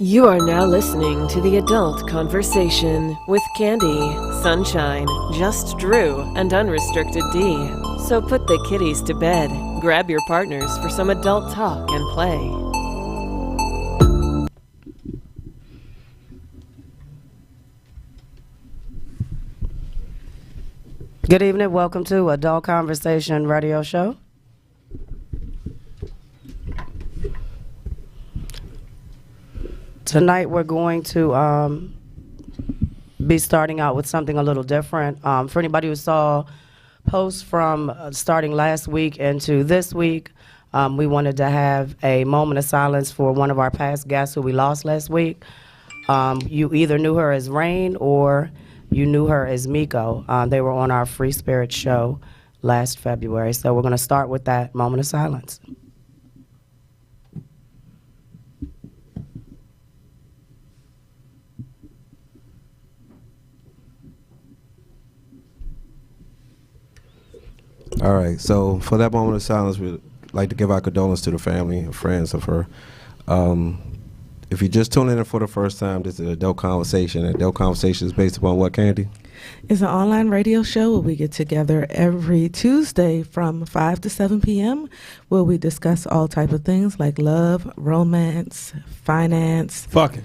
You are now listening to The Adult Conversation with Candy, Sunshine, Just Drew, and Unrestricted D. So put the kiddies to bed, grab your partners for some adult talk and play. Good evening. Welcome to Adult Conversation Radio Show. Tonight we're going to be starting out with something a little different. For anybody who saw posts from starting last week into this week, we wanted to have a moment of silence for one of our past guests who we lost last week. You either knew her as Rain or you knew her as Miko. They were on our Free Spirit show last February. So we're going to start with that moment of silence. All right, so for that moment of silence, we'd like to give our condolences to the family and friends of her. If you're just tuning in for the first time, this is Adult Conversation. Adult Conversation is based upon what, Candy? It's an online radio show where we get together every Tuesday from 5 to 7 p.m. where we discuss all type of things like love, romance, finance, fucking,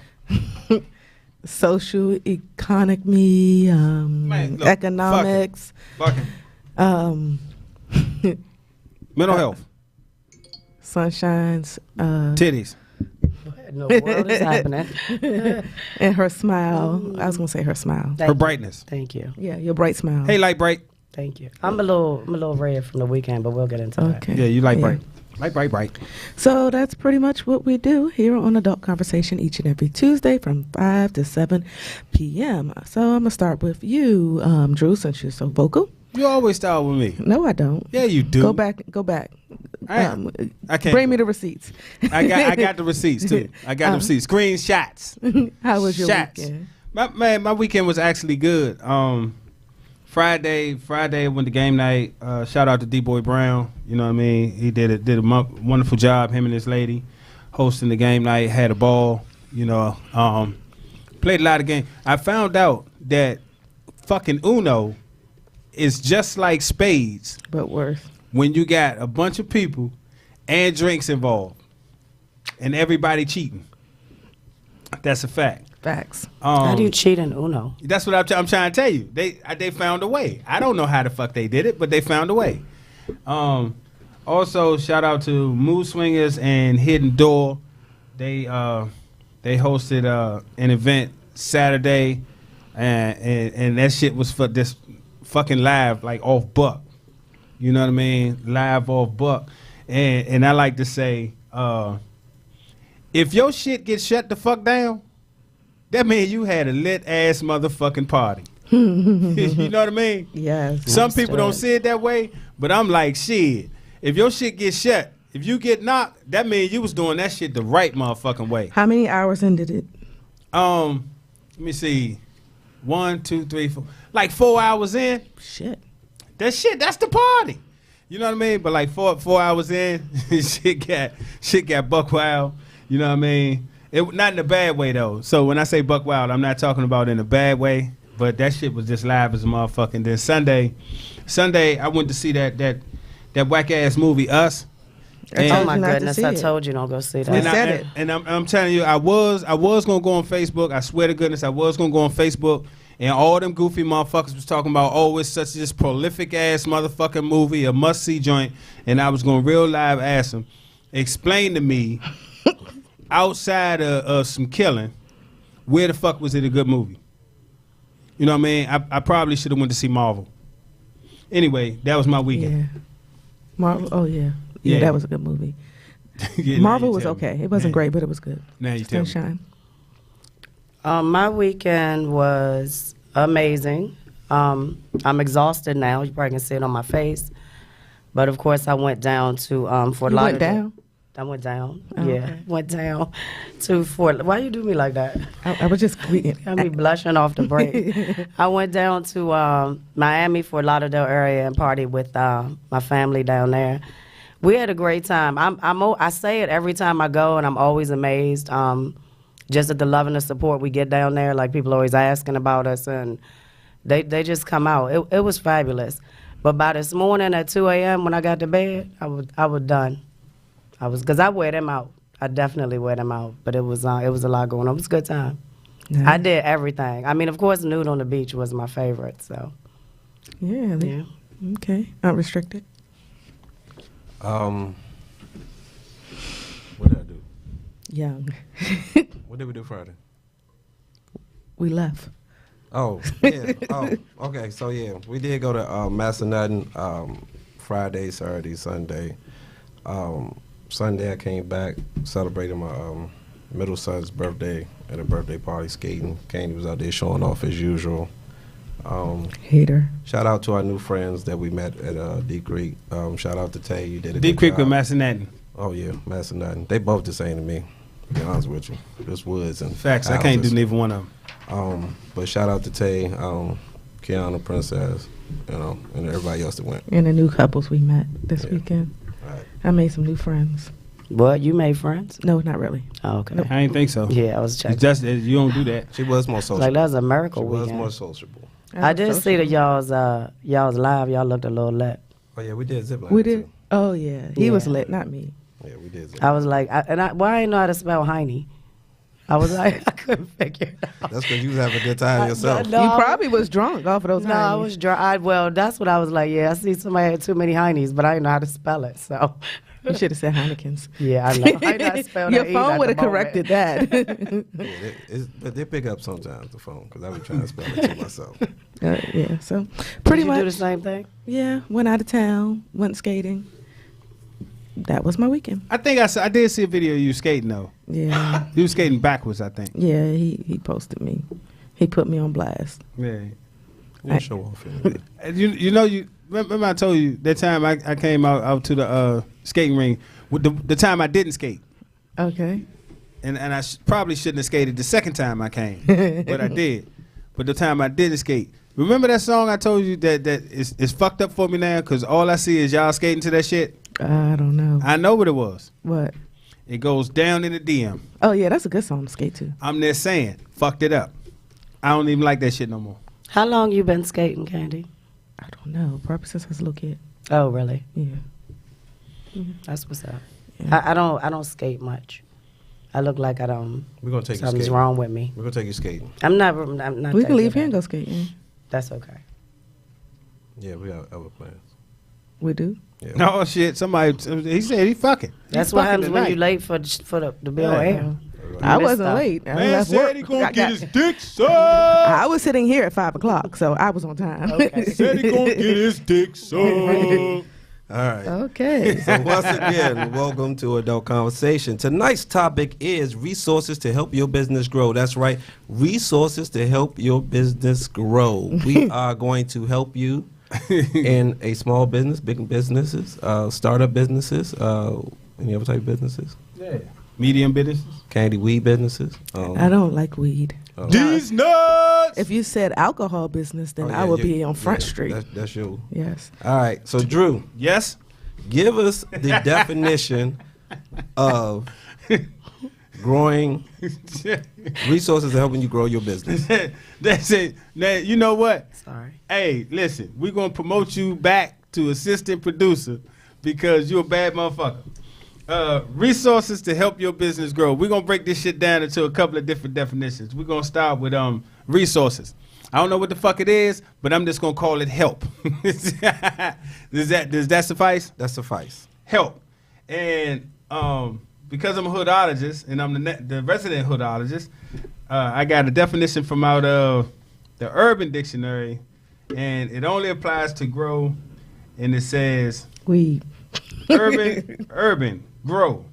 social economy, look, economics, fucking. Mental health, Sunshine's titties. What in the world is happening? and her smile. I was gonna say her smile. Her brightness. Thank you. Yeah, your bright smile. Hey, light bright. Thank you. I'm a little red from the weekend, but we'll get into that. Yeah, you like bright. Light bright. So that's pretty much what we do here on Adult Conversation each and every Tuesday from 5 to 7 p.m. So I'm gonna start with you, Drew, since you're so vocal. You always start with me. No, I don't. Yeah, you do. Go back. I can't. Bring me the receipts. I got the receipts too. I got the receipts. Screenshots. How was your Shots. weekend? My weekend was actually good. Friday went to game night. Shout out to D-Boy Brown. You know what I mean? He did a wonderful job. Him and his lady hosting the game night. Had a ball. You know, played a lot of games. I found out that fucking Uno is just like spades, but worse. When you got a bunch of people and drinks involved, and everybody cheating. That's a fact. Facts. How do you cheat in Uno? That's what I'm trying to tell you. They found a way. I don't know how the fuck they did it, but they found a way. Also, shout out to Mood Swingers and Hidden Door. They hosted an event Saturday, and that shit was for this fucking live, like off buck. You know what I mean? Live off buck. And I like to say, if your shit gets shut the fuck down, that means you had a lit ass motherfucking party. You know what I mean? Yes. Some people don't see it that way, but I'm like, shit. If your shit gets shut, if you get knocked, that means you was doing that shit the right motherfucking way. How many hours in did it? Let me see. 1, 2, 3, 4. Like 4 hours in. Shit. That's the party. You know what I mean? But like 4 hours in, shit got buck wild. You know what I mean? It not in a bad way though. So when I say buck wild, I'm not talking about in a bad way. But that shit was just live as a motherfucking. Then Sunday I went to see that whack ass movie Us. Oh my goodness! I told you don't go see that. And I'm telling you, I was gonna go on Facebook. I swear to goodness, I was gonna go on Facebook, and all them goofy motherfuckers was talking about, oh, it's such this prolific ass motherfucking movie, a must see joint, and I was gonna real live ask them, explain to me, outside of some killing, where the fuck was it a good movie? You know what I mean? I probably should have went to see Marvel. Anyway, that was my weekend. Yeah. Marvel. Oh yeah. Yeah, that was a good movie. Yeah, Marvel was okay. It wasn't great, but it was good. Now you tell me. Sunshine. My weekend was amazing. I'm exhausted now. You probably can see it on my face. But of course, I went down to Fort Lauderdale. Went down? I went down. Oh, yeah, okay. went down to Fort. Why you do me like that? I was just Got me blushing off the break. I went down to Miami, Fort Lauderdale area and partied with my family down there. We had a great time. I say it every time I go, and I'm always amazed. just at the love and the support we get down there. Like people always asking about us, and they just come out. It was fabulous. But by this morning at 2 a.m. when I got to bed, I was done. Because I wear them out. I definitely wear them out. But it was a lot going on. It was a good time. Nice. I did everything. I mean, of course, nude on the beach was my favorite. So Yeah. yeah. Okay. Unrestricted. What did I do? Young. What did we do Friday? We left. Oh, yeah. Oh, okay. So, yeah, we did go to Massanutten Friday, Saturday, Sunday. Sunday, I came back, celebrating my middle son's birthday at a birthday party, skating. Candy was out there showing off as usual. Hater. Shout out to our new friends that we met at Deep Creek. Shout out to Tay. You did a Deep good Creek job. with Massanutten. Oh, yeah, Massanutten. They both the same to me, to be honest with you. Just woods and Facts. I can't do houses. neither one of them. But shout out to Tay, Kiana, Princess, and everybody else that went. And the new couples we met this Yeah. weekend. All right. I made some new friends. What, you made friends? No, not really. Oh, okay. I ain't think so. Yeah, I was It's checking. just you don't do that. She was more sociable. Like that was a She miracle was weekend. more sociable. I did see that y'all's live. Y'all looked a little lit. Oh, yeah, we did zip line. We did. Too. Oh yeah, he was Yeah. lit, not me. Yeah, we did zip I was like, I didn't know how to spell Heine. I was like, I couldn't figure it out. That's because you was having a good time yourself. No, you I was- probably was drunk off of those. No, I Heinies. was dry. Well, that's what I was like. Yeah, I see somebody had too many Heinies, but I didn't know how to spell it. So, You should have said Heineken's. yeah, I know. I not spell Your that either phone at would the have corrected that. Yeah, but they pick up sometimes, the phone, because I be trying to spell it to myself. Yeah, so pretty Did you do the much. same thing? Yeah, went out of town, went skating. That was my weekend. I think I did see a video of you skating though. Yeah, You was skating backwards, I think. yeah. He posted me. He put me on blast. Yeah. We'll show off anyway. And you remember I told you that time I came out to the skating ring with the time I didn't skate. Okay. And I probably shouldn't have skated the second time I came, but I did. But the time I didn't skate, remember that song I told you that is fucked up for me now because all I see is y'all skating to that shit. I don't know. I know what it was. What? It goes down in the DM. Oh yeah, that's a good song to skate to. I'm there saying fucked it up. I don't even like that shit no more. How long you been skating, Candy? I don't know. Probably since I was a little kid. Oh, really? Yeah. That's what's up. Yeah. I don't skate much. I look like I don't. We're going to take you Something's skating. wrong with me. We're going to take you skating. I'm not. We can leave taking here and that. go skating. That's okay. Yeah, we have other plans. We do. Yeah. No shit. Somebody he said he fucking. That's He what fucking happens when you tonight. late for the bill Yeah. air. I missed wasn't out. late. I Man left said work. he gonna I get got- his dick sucked. I was sitting here at 5:00, so I was on time. Okay. Said he gonna get his dick sucked. All right. Okay. So once again, welcome to Adult Conversation. Tonight's topic is resources to help your business grow. That's right, resources to help your business grow. We are going to help you in a small business, big businesses, startup businesses, any other type of businesses, Yeah. Medium businesses. candy weed businesses. I don't like weed. These nuts. If you said alcohol business, then I would be on Front Street. That's you. Yes. All right. So Drew, Yes. give us the definition of growing resources to helping you grow your business. That's it. Now, you know what? Sorry. Hey, listen, we're going to promote you back to assistant producer because you're a bad motherfucker. Resources to help your business grow. We're going to break this shit down into a couple of different definitions. We're going to start with resources. I don't know what the fuck it is, but I'm just going to call it help. Does that suffice? That suffice. Help. And because I'm a hoodologist and I'm the resident hoodologist, I got a definition from out of the Urban Dictionary, and it only applies to grow, and it says Weed. urban, grow.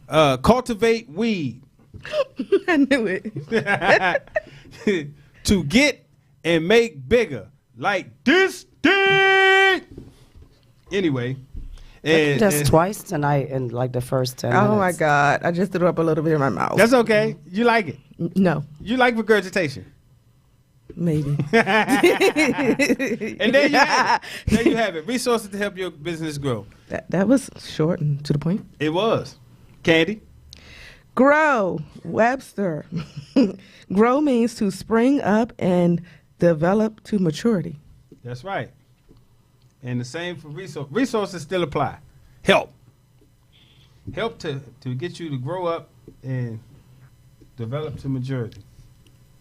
Cultivate weed. I knew it. To get and make bigger. Like this thing. Anyway. And, Just and twice tonight in like the first 10 minutes. Oh my God! I just threw up a little bit in my mouth. that's okay. You like it. No, You like regurgitation. maybe. And there you have it. There you have it. Resources to help your business grow. That was short and to the point. It was. Candy. Grow, Webster. Grow means to spring up and develop to maturity. That's right. And the same for resources. Resources still apply. Help. Help to get you to grow up and develop to maturity.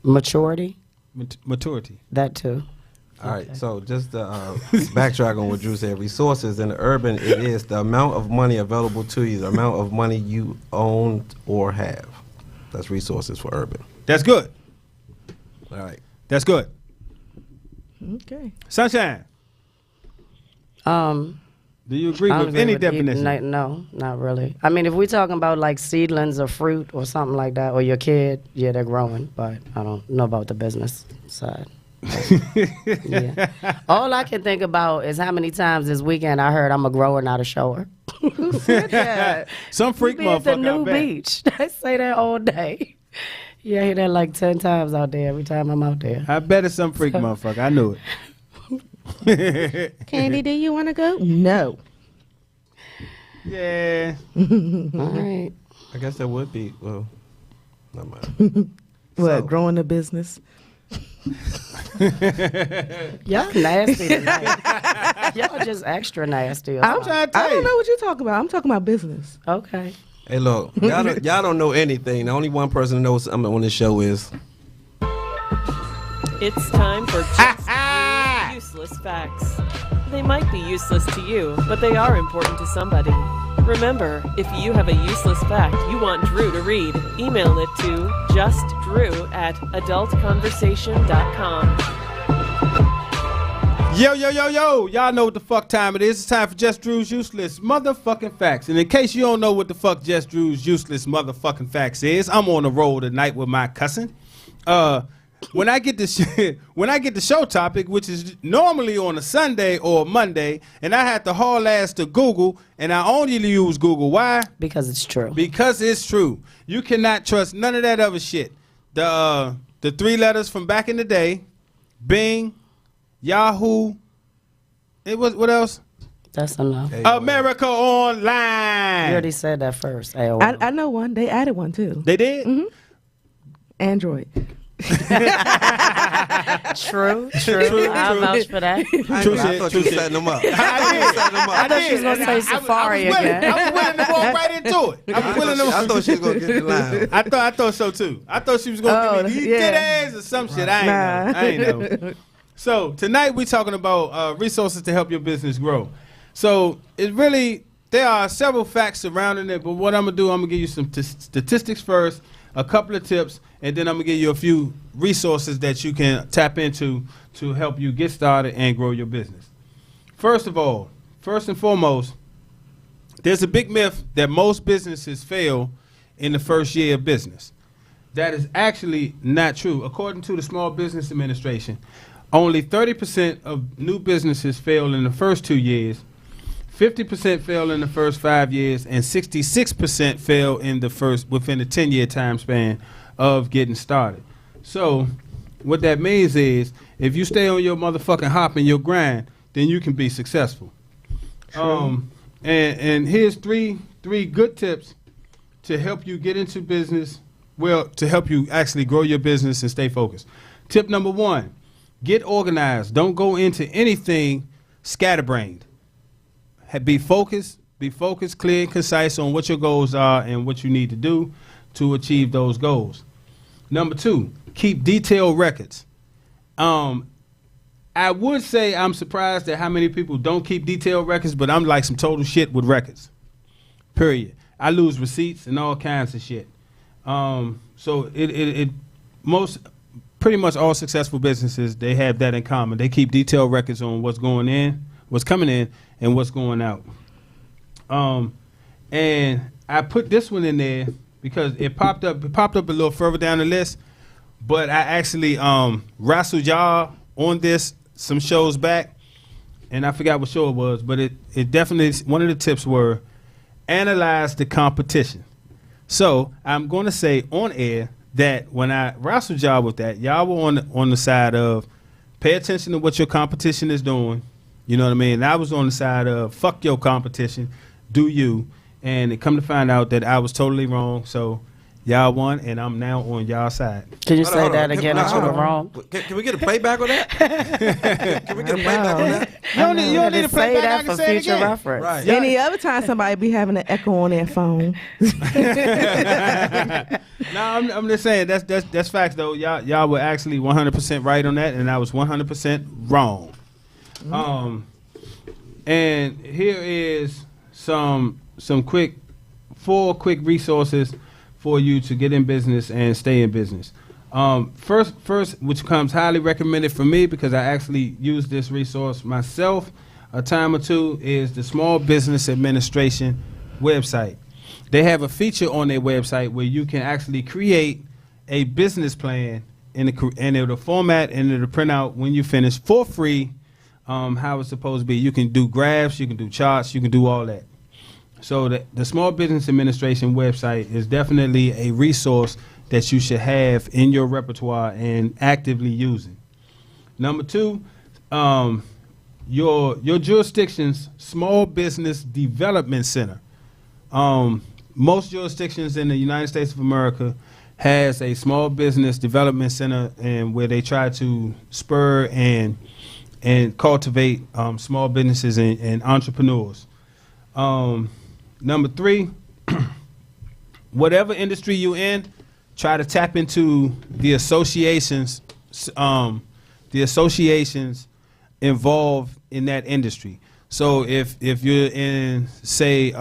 Maturity? Maturity. That too. All right, so just to backtrack on what Drew said, resources in the urban, it is the amount of money available to you, the amount of money you own or have. That's resources for urban. That's good. All right. That's good. Okay. Sunshine, do you agree I don't with agree any with definition? no, not really. I mean, if we're talking about like seedlings or fruit or something like that, or your kid, yeah, they're growing, but I don't know about the business side. Yeah. All I can think about is how many times this weekend I heard I'm a grower, not a shower. Who said that? Some freak We be at the motherfucker new out back. beach. I say that all day. Yeah, I hear that like 10 times out there every time I'm out there. I bet it's some freak motherfucker. I knew it. Candy, do you want to go? No. Yeah. All right. I guess that would be, well, not mind. What, So- growing a business? Y'all nasty tonight. Y'all just extra nasty. I'm trying to tell I don't you. know what you're talking about. I'm talking about business. Okay. Hey, look, y'all don't know anything. The only one person that knows something on this show is It's time for just three useless facts. They might be useless to you, but they are important to somebody. Remember, if you have a useless fact you want Drew to read, email it to justdrew@adultconversation.com. Yo. Y'all know what the fuck time it is. It's time for Just Drew's Useless Motherfucking Facts. And in case you don't know what the fuck Just Drew's Useless Motherfucking Facts is, I'm on the roll tonight with my cousin. When I get the show topic, which is normally on a Sunday or a Monday, and I had to haul ass to Google, and I only use Google. Why? Because it's true. Because it's true. You cannot trust none of that other shit. The three letters from back in the day, Bing, Yahoo. It was what else? That's enough. America Online. You already said that first. AOL. I know one. They added one too. They did? Mm-hmm. Android. True. I'll vouch for that. I thought you were setting them up. I thought she was going to say Safari again. I was willing to walk right into it. I thought she was going to get the line. I thought so too. I thought she was going to give me these good ass or some shit. I ain't know. So tonight we're talking about resources to help your business grow. So there are several facts surrounding it, but what I'm going to do, I'm going to give you some statistics first, a couple of tips, and then I'm going to give you a few resources that you can tap into to help you get started and grow your business. First and foremost, there's a big myth that most businesses fail in the first year of business. That is actually not true. According to the Small Business Administration, only 30% of new businesses fail in the first 2 years, 50% fail in the first 5 years, and 66% fail within the 10-year time span of getting started. So what that means is if you stay on your motherfucking hop and your grind, then you can be successful. And here's three good tips to help you get into business, to help you actually grow your business and stay focused. Tip number 1, get organized. Don't go into anything scatterbrained. Be focused, clear and concise on what your goals are and what you need to do to achieve those goals. Number 2, keep detailed records. I would say I'm surprised at how many people don't keep detailed records, but I'm like some total shit with records. Period. I lose receipts and all kinds of shit. So pretty much all successful businesses, they have that in common. They keep detailed records on what's going in, what's coming in, and what's going out. And I put this one in there because it popped up a little further down the list, but I actually wrestled y'all on this some shows back, and I forgot what show it was, but it definitely, one of the tips were analyze the competition. So I'm going to say on air that when I wrestled y'all with that, y'all were on the side of pay attention to what your competition is doing. You know what I mean? And I was on the side of fuck your competition, do you. And it come to find out that I was totally wrong. So Y'all won, and I'm now on y'all side. Can you Hold on, say hold on. that again? I should have wrong. Can we get a playback on that? Can we get a playback on that? You don't need to Say play back. I that can for say it future again. reference. Right. Any other time somebody be having an echo on their phone. No, I'm just saying that's facts though. Y'all were actually 100% right on that, and I was 100% wrong. And here is some four quick resources for you to get in business and stay in business. First, which comes highly recommended for me because I actually use this resource myself a time or two, is the Small Business Administration website. They have a feature on their website where you can actually create a business plan and it'll format and it'll print out when you finish for free how it's supposed to be. You can do graphs, you can do charts, you can do all that. So the Small Business Administration website is definitely a resource that you should have in your repertoire and actively using. Number two, your jurisdiction's Small Business Development Center. Most jurisdictions in the United States of America has a Small Business Development Center, and where they try to spur and cultivate small businesses and entrepreneurs. Number three, whatever industry you in, try to tap into the associations involved in that industry. So if you're in, say,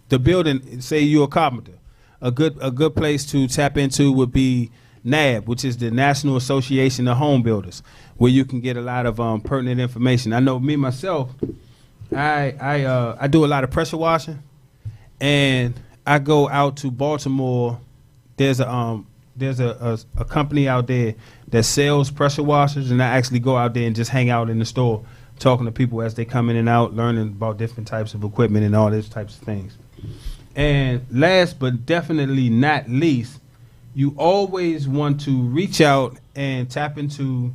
the building, say you're a carpenter, a good place to tap into would be NAB, which is the National Association of Home Builders, where you can get a lot of pertinent information. I know me myself, I do a lot of pressure washing, and I go out to Baltimore. There's a company out there that sells pressure washers, and I actually go out there and just hang out in the store, talking to people as they come in and out, learning about different types of equipment and all these types of things. And last but definitely not least, you always want to reach out and tap into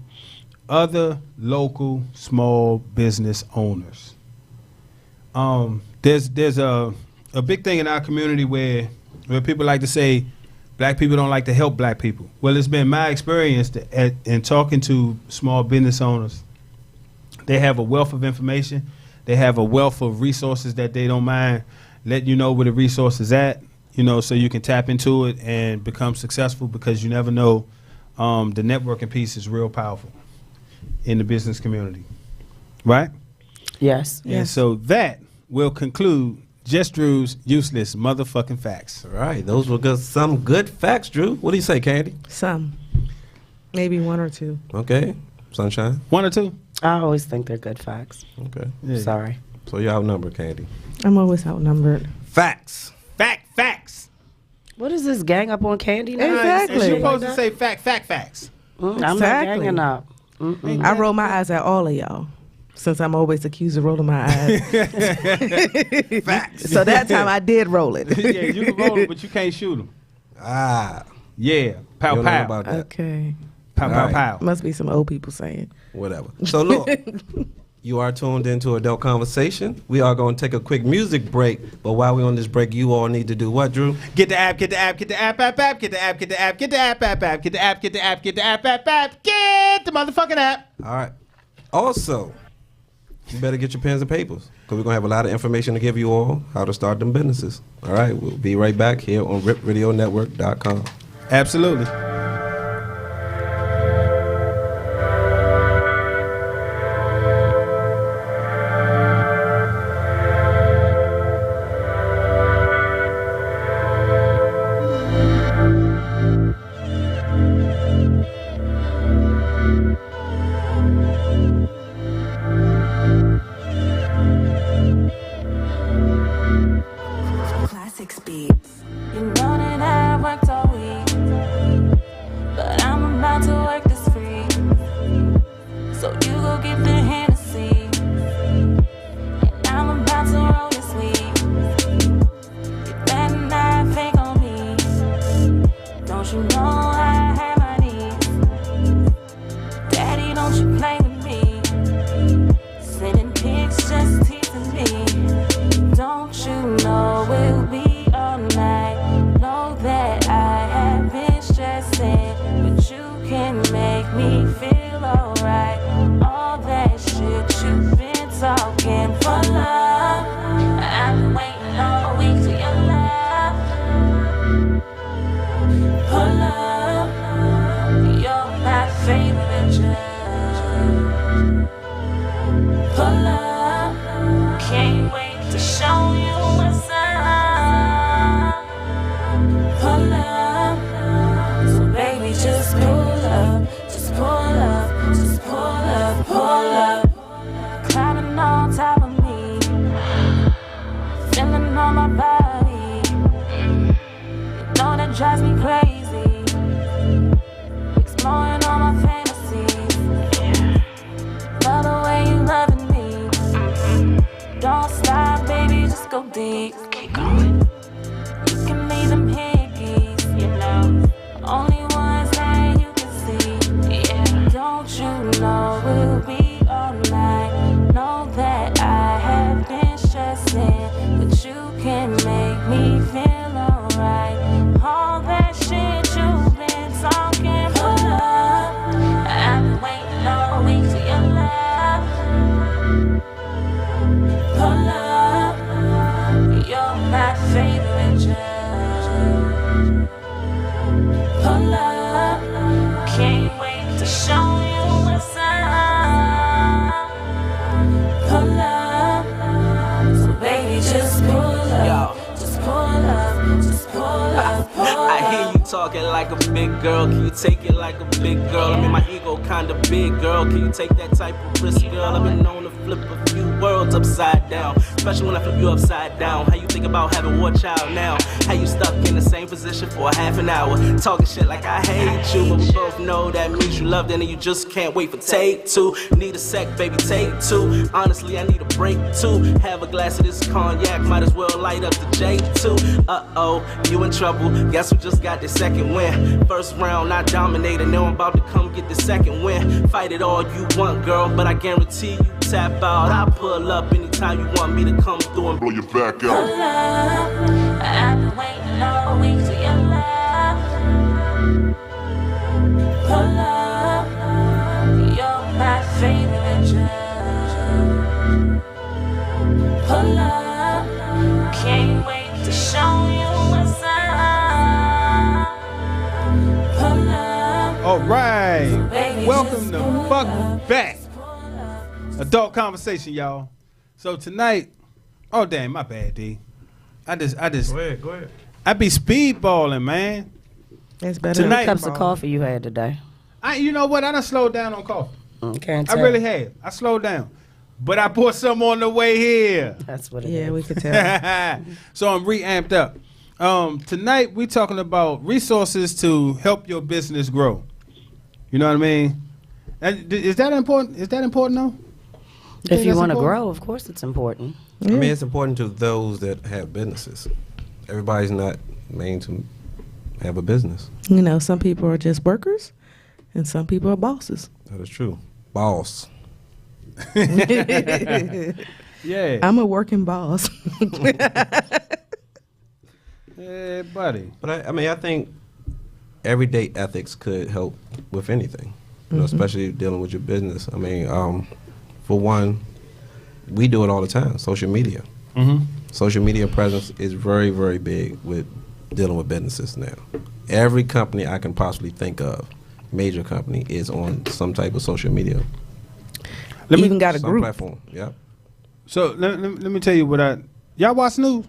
other local small business owners. There's a big thing in our community where people like to say black people don't like to help black people. Well, it's been my experience in talking to small business owners. They have a wealth of information. They have a wealth of resources that they don't mind letting you know where the resource is at, so you can tap into it and become successful, because you never know. The networking piece is real powerful in the business community, right? Yes. And so that will conclude Just Drew's useless motherfucking facts. All right, those were some good facts, Drew. What do you say, Candy? Some. Maybe one or two. Okay, Sunshine. One or two? I always think they're good facts. Okay, Yeah. Sorry. so you're outnumbered, Candy. I'm always outnumbered. Facts. Facts. What is this gang up on Candy now? Exactly. And you're supposed to say facts. I'm not Exactly. ganging up. Mm-mm. I roll my eyes at all of y'all, since I'm always accused of rolling my eyes. Facts. So that time I did roll it. Yeah, you can roll them, but you can't shoot them. Ah, Yeah. you Pow, don't know pow. about that. Okay. Pow, All pow, right. pow. Must be some old people saying. Whatever. So look, you are tuned into Adult Conversation. We are going to take a quick music break, but while we're on this break, you all need to do what, Drew? Get the app, get the app, get the app, get the app, get the app, get the app, get the app, get the app, get the app, get the app, get the motherfucking app. All right. Also, you better get your pens and papers, because we're going to have a lot of information to give you all how to start them businesses. All right, we'll be right back here on ripradionetwork.com. Absolutely. Classic beats. You know that I worked all week, but I'm about to work this free. So you go get the Hennessy, and I'm about to roll this weed. You better not fake on me. Don't you know I have my needs? Daddy, don't you play with me. Sending pics just teasing me. Don't you know we'll be all night? Know that I drives me crazy. Exploring all my fantasies. Love the way you loving me. Don't stop, baby, just go deep. Keep going. You can leave them hickeys, you know. Only ones that you can see. Yeah. Don't you know we'll be all night? Know that I have been stressing, but you can make me feel alright. All that shit you've been talking, pull up. I've been waiting all week for your love. Pull up. You're my favorite drug. Pull up. Can't wait to show you what's up. Pull up. So baby, just pull up. Just pull up. Just pull up. Pull up. I hear you talking like a big girl. Can you take it like a big girl? I mean, my ego kinda big, girl. Can you take that type of risk, girl? I've been known to flip a few worlds upside down, especially when I flip you upside down. How you think about having one child now? How you stuck in the same position for a half an hour, talking shit like I hate you, but we both know that means you loved it and you just can't wait for take two. Need a sec, baby, take two. Honestly, I need a break too. Have a glass of this cognac, might as well light up the J2. Uh-oh, you in trouble. Guess we just got the second win. First round, I dominated. Now I'm about to come get the second win. Fight it all you want, girl, but I guarantee you tap out. I'll pull up anytime you want me to come through and blow your back Pull out. up. I've been waiting all week for your love. Pull up. You're my favorite drug. Pull up. Can't wait to show you what's up. Pull up. All right. Baby, Welcome just to pull Fuck up. Back. Pull up. Adult conversation, y'all. So tonight, oh damn, my bad, D. I just Go ahead. I be speedballing, man. That's better. Tonight- Cups of coffee you had today. You know what? I done slowed down on coffee. Can't I tell. really have. I slowed down. But I bought some on the way here. That's what it is. Yeah, we could tell. So I'm re-amped up. Tonight we talking about resources to help your business grow. You know what I mean? Is that important? Is that important though? If you that's want to important? grow, of course it's important. I mean, it's important to those that have businesses. Everybody's not made to have a business. You know, some people are just workers, and some people are bosses. That is true. Boss. Yeah. I'm a working boss. Yeah, buddy. But I think everyday ethics could help with anything, you know, especially dealing with your business. I mean, for one, we do it all the time. Social media. Mm-hmm. Social media presence is very, very big with dealing with businesses now. Every company I can possibly think of, major company, is on some type of social media. Even got a some group. platform. Yep. So let me tell you what y'all watch news?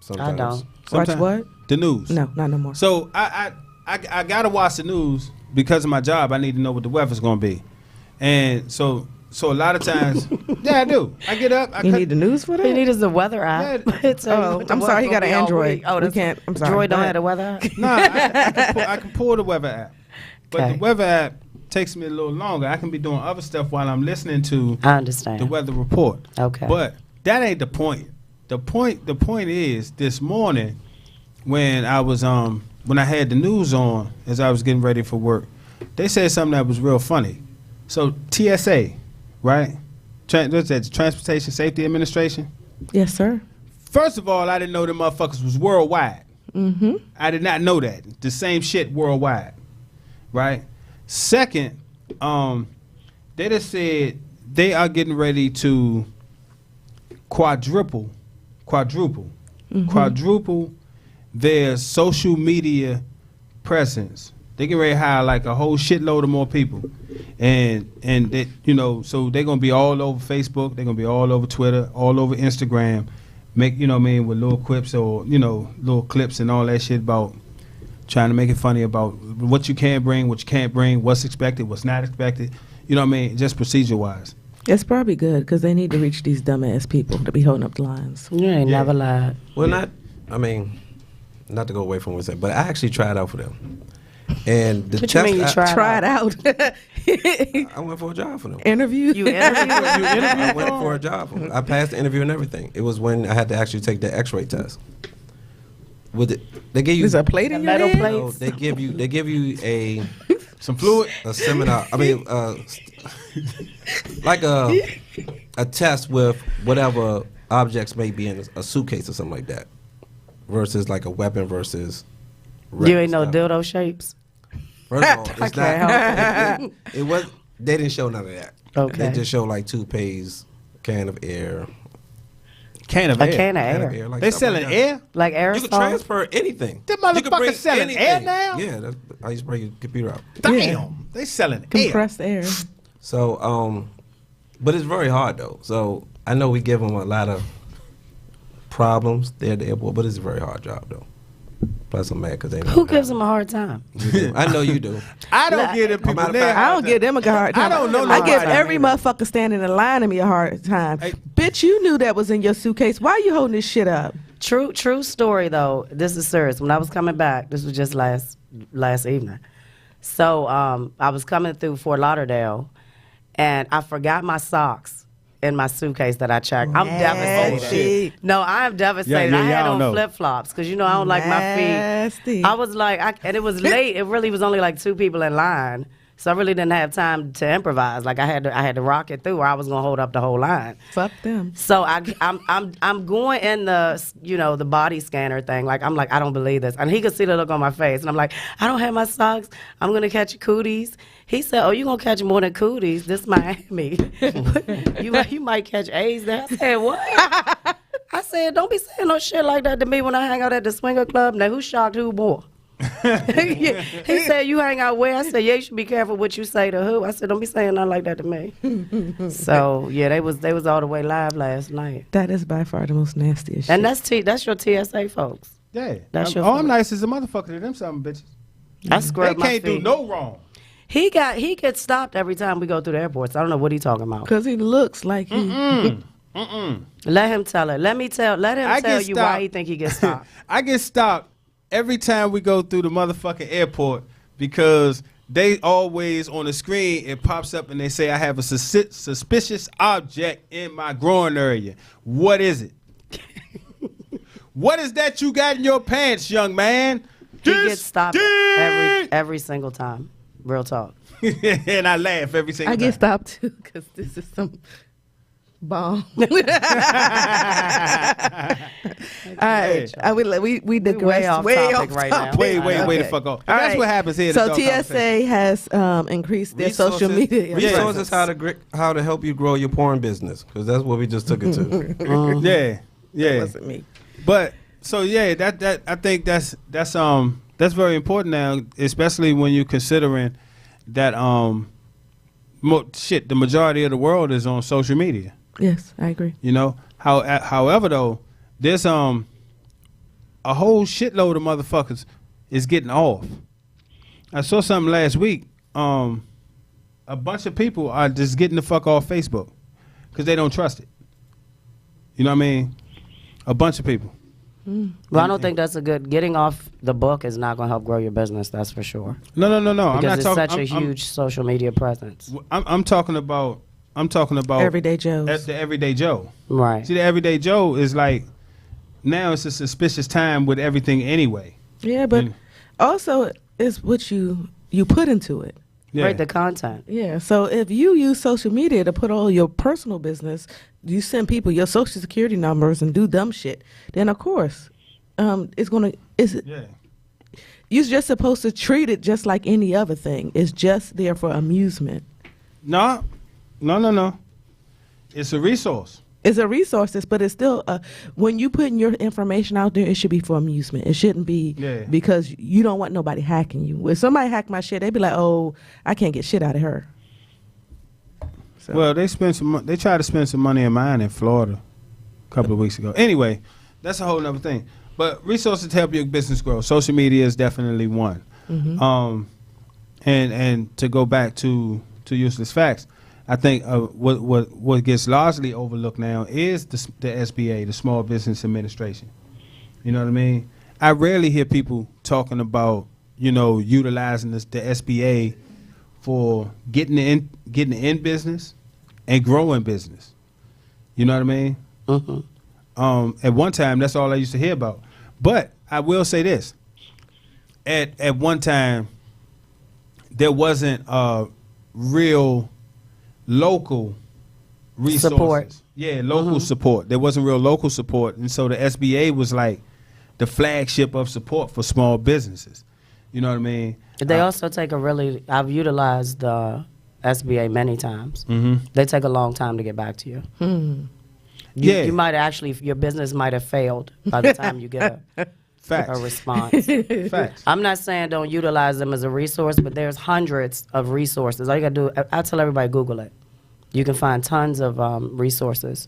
Sometimes. I don't. Watch Sometimes. what? The news. No, not no more. So I gotta watch the news because of my job. I need to know what the weather's gonna be, and so a lot of times, yeah, I do. I get up. You need the news for All that? you need is the weather app. Yeah. It tells you Oh, what the I'm sorry, he weather's got an gonna be all Android. week. Oh, We that's can't- I'm sorry. Droid Go don't ahead. have a weather app. No, I can pull the weather app, but Okay. the weather app takes me a little longer. I can be doing other stuff while I'm listening to I understand. the weather report. Okay. But that ain't the point. The point is this morning when I was when I had the news on as I was getting ready for work, they said something that was real funny. So TSA, right? What's that? Transportation Safety Administration. Yes, sir. First of all, I didn't know them motherfuckers was worldwide. Mm-hmm. I did not know that. The same shit worldwide, right? Second, they just said they are getting ready to quadruple their social media presence. They get ready to hire like a whole shitload of more people, and that, you know, so they're gonna be all over Facebook. They're gonna be all over Twitter, all over Instagram. Make, you know what I mean, with little quips or, you know, little clips and all that shit about trying to make it funny about what you can bring, what you can't bring, what's expected, what's not expected. You know what I mean? Just procedure wise. It's probably good because they need to reach these dumbass people to be holding up the lines. You ain't Yeah. never lied. Well, not. I mean, not to go away from what I said, but I actually tried out for them. And the What you mean you tried Try it out. I went for a job for them. Interview. You interviewed? I went for a job for them. I passed the interview and everything. It was when I had to actually take the X-ray test. With it, they give you There's a plate in your metal hand? plate? no, they give you a Some fluid. a seminar. I mean, like a test with whatever objects may be in a suitcase or something like that, versus like a weapon versus. You ain't no stuff. dildo shapes? First of all, it's can't not. It was. They didn't show none of that. Okay. They just show like toothpaste, can of air. Can of A air. can of Can air. of air, like They stuff selling like that. air? Like You aerosol? can transfer anything. Them You can motherfuckers bring selling air anything. now? Yeah, that's how you spray your computer out. Damn. They selling air. Compressed air. So, but it's very hard though. So I know we give them a lot of problems there at the airport, but it's a very hard job though. Plus, I'm mad because they. Who gives them a hard time? I know you do. I don't give them people matter of there. fact, I don't give them a hard time. I don't know no I give hard time every either. motherfucker standing in line of me a hard time. Hey. Bitch, you knew that was in your suitcase. Why are you holding this shit up? True story though. This is serious. When I was coming back, this was just last evening. So I was coming through Fort Lauderdale, and I forgot my socks in my suitcase that I checked. I'm devastated. Nasty. No, I'm devastated. Yeah, I had y'all on know. flip flops because you know I don't like my feet. Nasty. I was like, and it was late. It really was only like 2 people in line. So I really didn't have time to improvise. Like I had to rock it through, or I was gonna hold up the whole line. Fuck them. So I'm going in the the body scanner thing. Like I'm like I don't believe this, and he could see the look on my face, and I'm like I don't have my socks. I'm gonna catch cooties. He said, "Oh, you gonna catch more than cooties? This Miami. you might catch AIDS." There. I said, "What?" I said, "Don't be saying no shit like that to me when I hang out at the swinger club." Now who shocked who more? He said, "You hang out where?" I said, "Yeah, you should be careful what you say to who." I said, "Don't be saying nothing like that to me." So yeah, they was all the way live last night, That is by far the most nastiest and shit. that's your TSA folks. Yeah. That's your I'm fault. nice as a motherfucker to them some bitches. I They scrubbed my can't do feet. no wrong. He gets stopped every time we go through the airports. I don't know what he talking about. Because he looks like he. Let him tell it. Let him I tell get you why stopped. he think he gets stopped. I get stopped every time we go through the motherfucking airport because they always on the screen it pops up and they say I have a suspicious object in my groin area. What is it? What is that you got in your pants, young man? He gets stopped every single time. Real talk. And I laugh every single I time. get stopped too because this is some bomb. All right, we digress way off topic right now. Way the Okay. fuck off. All That's right. what happens here. at So the Dog Conversation. TSA has increased their social media. Resources how to help you grow your porn business, because that's what we just took it to. Yeah. Wasn't me. But so yeah, that I think that's very important now, especially when you're considering that the majority of the world is on social media. Yes, I agree. You know, however though, there's a whole shitload of motherfuckers is getting off. I saw something last week. A bunch of people are just getting the fuck off Facebook because they don't trust it. You know what I mean? A bunch of people. Well, I don't think that's a good. Getting off the book is not going to help grow your business. That's for sure. No. I'm Because not it's talking. such a huge social media presence. I'm talking about. Everyday Joes. The everyday Joe. Right. See, the everyday Joe is like now it's a suspicious time with everything anyway. Yeah, but Mm. also it's what you put into it. Yeah. Right. The content. Yeah. So if you use social media to put all your personal business, you send people your social security numbers and do dumb shit, then of course, Yeah. you're just supposed to treat it just like any other thing. It's just there for amusement. No. It's a resource. It's a resource, but it's still when you putting your information out there, it should be for amusement. It shouldn't be because you don't want nobody hacking you. If somebody hack my shit, they'd be like, "Oh, I can't get shit out of her." So. Well, they tried to spend some money in mine in Florida a couple of weeks ago. Anyway, that's a whole nother thing. But resources to help your business grow. Social media is definitely one. Mm-hmm. And to go back to useless facts, I think what gets largely overlooked now is the SBA, the Small Business Administration. You know what I mean? I rarely hear people talking about, utilizing the SBA for getting in business and growing business. You know what I mean? Mm-hmm. At one time, that's all I used to hear about. But I will say this: at one time, there wasn't real local resources. Support. Yeah, local support. There wasn't real local support, and so the SBA was like the flagship of support for small businesses. You know what I mean? They also take I've utilized the SBA many times. Mm-hmm. They take a long time to get back to you. Yeah. You might actually, your business might have failed by the time you get Facts. a response. Facts. I'm not saying don't utilize them as a resource, but there's hundreds of resources. All you gotta do, I tell everybody, Google it. You can find tons of resources,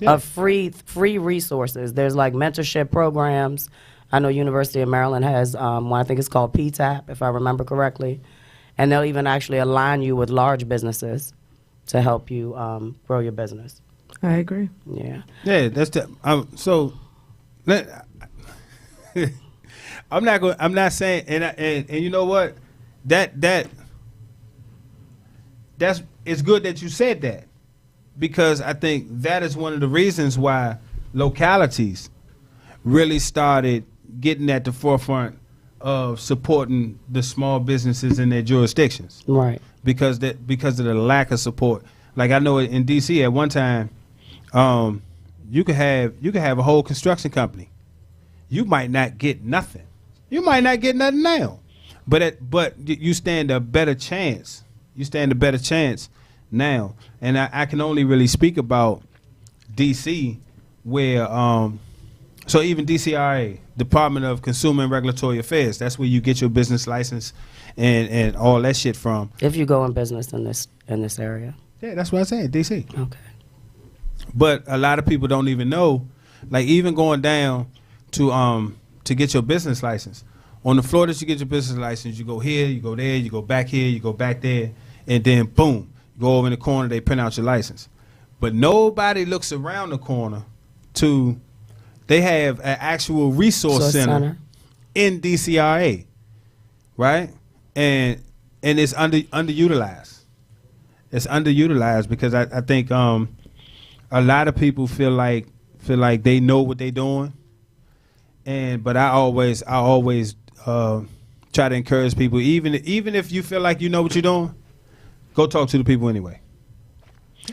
of free resources. There's like mentorship programs. I know University of Maryland has one, I think it's called PTAP, if I remember correctly. And they'll even actually align you with large businesses to help you grow your business. I agree. Yeah. Yeah, that's the I'm not saying, and you know what, that's it's good that you said that, because I think that is one of the reasons why localities really started getting at the forefront of supporting the small businesses in their jurisdictions. Right. Because of the lack of support. Like I know in DC at one time, you could have a whole construction company. You might not get nothing. You might not get nothing now, but you stand a better chance. You stand a better chance now, and I can only really speak about DC, where so even DCRA, Department of Consumer and Regulatory Affairs, that's where you get your business license and all that shit from. If you go in business in this area. Yeah, that's what I said, DC. Okay. But a lot of people don't even know, like even going down to get your business license. On the floor that you get your business license, you go here, you go there, you go back here, you go back there, and then boom, you go over in the corner, they print out your license. But nobody looks around the corner they have an actual resource center in DCRA, right? And it's underutilized. It's underutilized because I think a lot of people feel like they know what they're doing, but I always try to encourage people, even if you feel like you know what you're doing, go talk to the people anyway.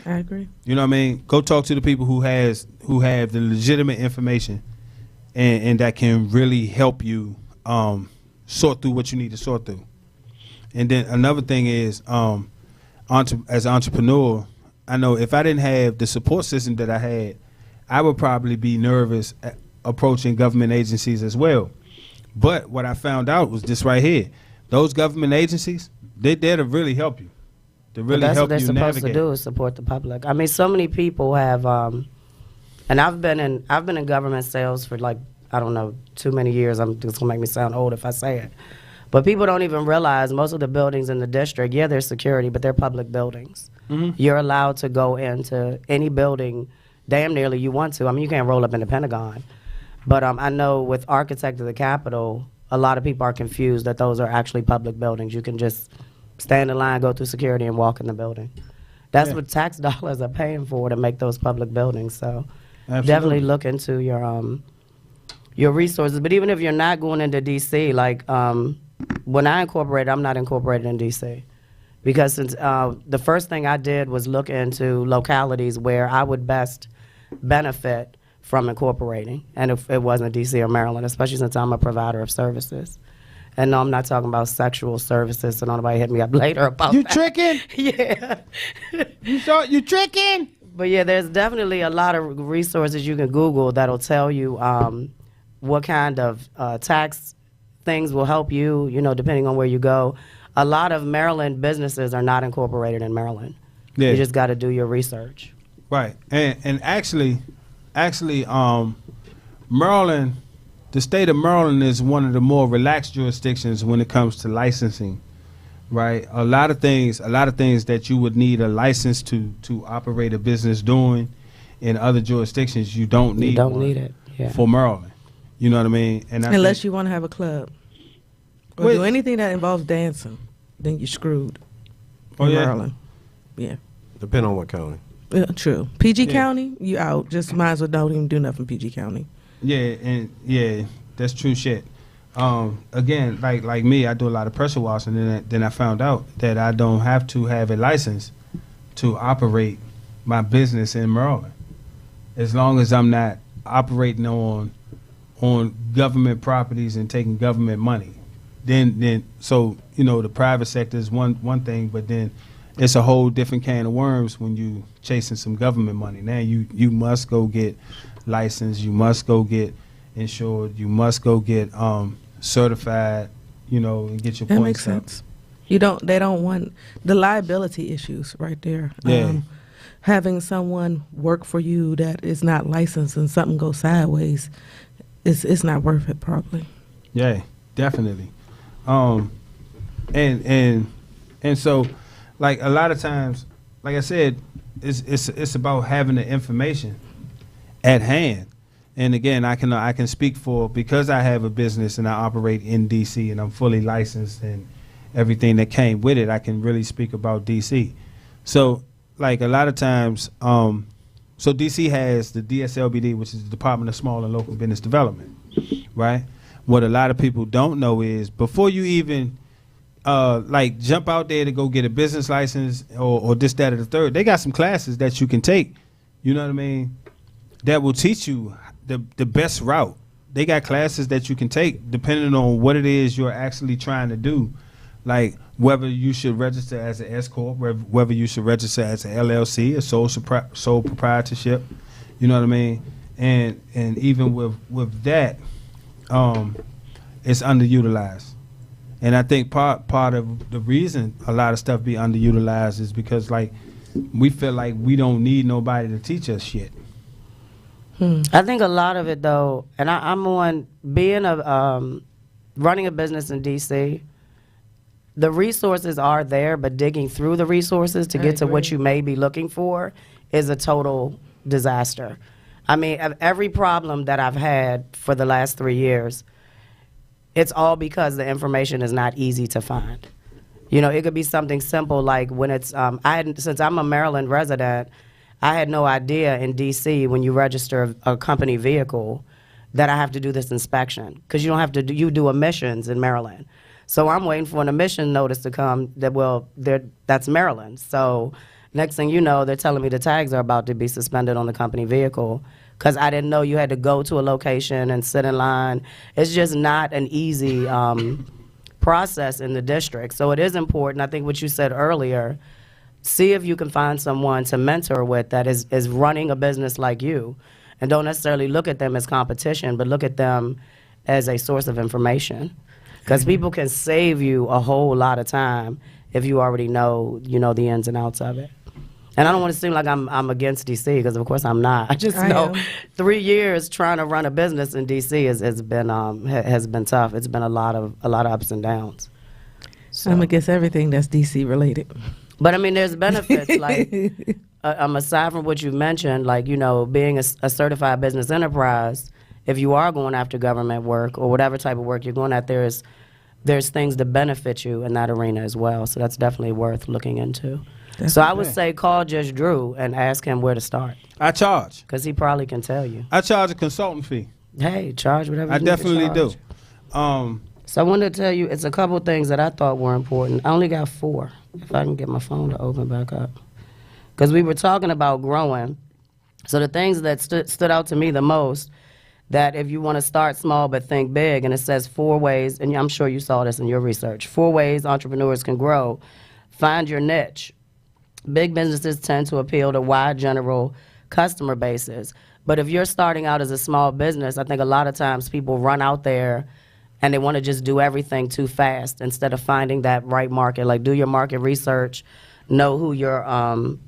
I agree. You know what I mean? Go talk to the people who have the legitimate information and that can really help you sort through what you need to sort through. And then another thing is, as an entrepreneur, I know if I didn't have the support system that I had, I would probably be nervous approaching government agencies as well. But what I found out was this right here. Those government agencies, they're there to really help you. To really that's help what they're you supposed navigate. to do, is support the public. I mean, so many people have, and I've been in government sales for like, I don't know, too many years. I'm just gonna make me sound old if I say it. But people don't even realize most of the buildings in the district, yeah, they're security, but they're public buildings. Mm-hmm. You're allowed to go into any building damn nearly you want to. I mean, you can't roll up in the Pentagon. But I know with Architect of the Capitol, a lot of people are confused that those are actually public buildings. You can just stand in line, go through security, and walk in the building. That's what tax dollars are paying for, to make those public buildings. So definitely look into your resources. But even if you're not going into D.C., like when I incorporated, I'm not incorporated in D.C. because since the first thing I did was look into localities where I would best benefit from incorporating, and if it wasn't D.C. or Maryland, especially since I'm a provider of services. And no, I'm not talking about sexual services, so nobody hit me up later about You that. tricking? Yeah. You tricking? But yeah, there's definitely a lot of resources you can Google that'll tell you what kind of tax things will help you, depending on where you go. A lot of Maryland businesses are not incorporated in Maryland. Yeah. You just got to do your research. Right. And actually, Maryland, the state of Maryland is one of the more relaxed jurisdictions when it comes to licensing, right? A lot of things that you would need a license to operate a business doing in other jurisdictions, you don't need You don't one need it. Yeah. for Maryland. You know what I mean? And Unless you want to have a club or Wait. do anything that involves dancing, then you're screwed. Oh, in yeah? Maryland. Yeah. Depending on what county. Yeah, true. PG Yeah. County, you out. Just might as well don't even do nothing PG County. Yeah, that's true shit. Again, like me, I do a lot of pressure washing, and then I found out that I don't have to have a license to operate my business in Maryland, as long as I'm not operating on government properties and taking government money. Then so the private sector is one thing, but then it's a whole different can of worms when you chasing some government money. Now you must go get licensed, you must go get insured, you must go get certified, and get your That points makes up. sense. They don't want the liability issues right there. Yeah. Having someone work for you that is not licensed and something goes sideways, it's not worth it probably. Yeah, definitely. And so, like a lot of times, like I said, it's about having the information at hand. And again, I can speak for, because I have a business and I operate in DC and I'm fully licensed and everything that came with it, I can really speak about DC. So, like a lot of times, so DC has the DSLBD, which is the Department of Small and Local Business Development, right? What a lot of people don't know is before you even jump out there to go get a business license or this, that, or the third, they got some classes that you can take, you know what I mean, that will teach you the best route. They got classes that you can take depending on what it is you're actually trying to do, like whether you should register as an S corp, whether you should register as an LLC, a sole proprietorship, you know what I mean, and even with that, it's underutilized. And I think part of the reason a lot of stuff be underutilized is because like we feel like we don't need nobody to teach us shit. I think a lot of it though, and I'm on being running a business in DC. The resources are there, but digging through the resources to get to what you may be looking for is a total disaster. I mean, of every problem that I've had for the last 3 years, it's all because the information is not easy to find. It could be something simple like when it's, since I'm a Maryland resident, I had no idea in DC when you register a company vehicle that I have to do this inspection, because you don't have to you do emissions in Maryland. So I'm waiting for an emission notice to come that's Maryland. So next thing you know, they're telling me the tags are about to be suspended on the company vehicle because I didn't know you had to go to a location and sit in line. It's just not an easy process in the district. So it is important, I think what you said earlier, see if you can find someone to mentor with that is running a business like you. And don't necessarily look at them as competition, but look at them as a source of information. Because people can save you a whole lot of time if you already know, the ins and outs of it. And I don't want to seem like I'm against DC, because of course I'm not. I just know 3 years trying to run a business in DC has been tough. It's been a lot of ups and downs. So. I'm against everything that's DC related. But I mean, there's benefits like aside from what you mentioned, like being a certified business enterprise. If you are going after government work or whatever type of work you're going at, there's things that benefit you in that arena as well. So that's definitely worth looking into. Definitely. So I would say call Judge Drew and ask him where to start. I charge. Because he probably can tell you. I charge a consultant fee. Hey, charge whatever you I need definitely to do. charge. So I wanted to tell you, it's a couple things that I thought were important. I only got 4, if I can get my phone to open back up. Because we were talking about growing. So the things that stood out to me the most, that if you want to start small but think big, and it says 4 ways, and I'm sure you saw this in your research, 4 ways entrepreneurs can grow. Find your niche. Big businesses tend to appeal to wide general customer bases. But if you're starting out as a small business, I think a lot of times people run out there and they want to just do everything too fast instead of finding that right market. Like, do your market research, know who your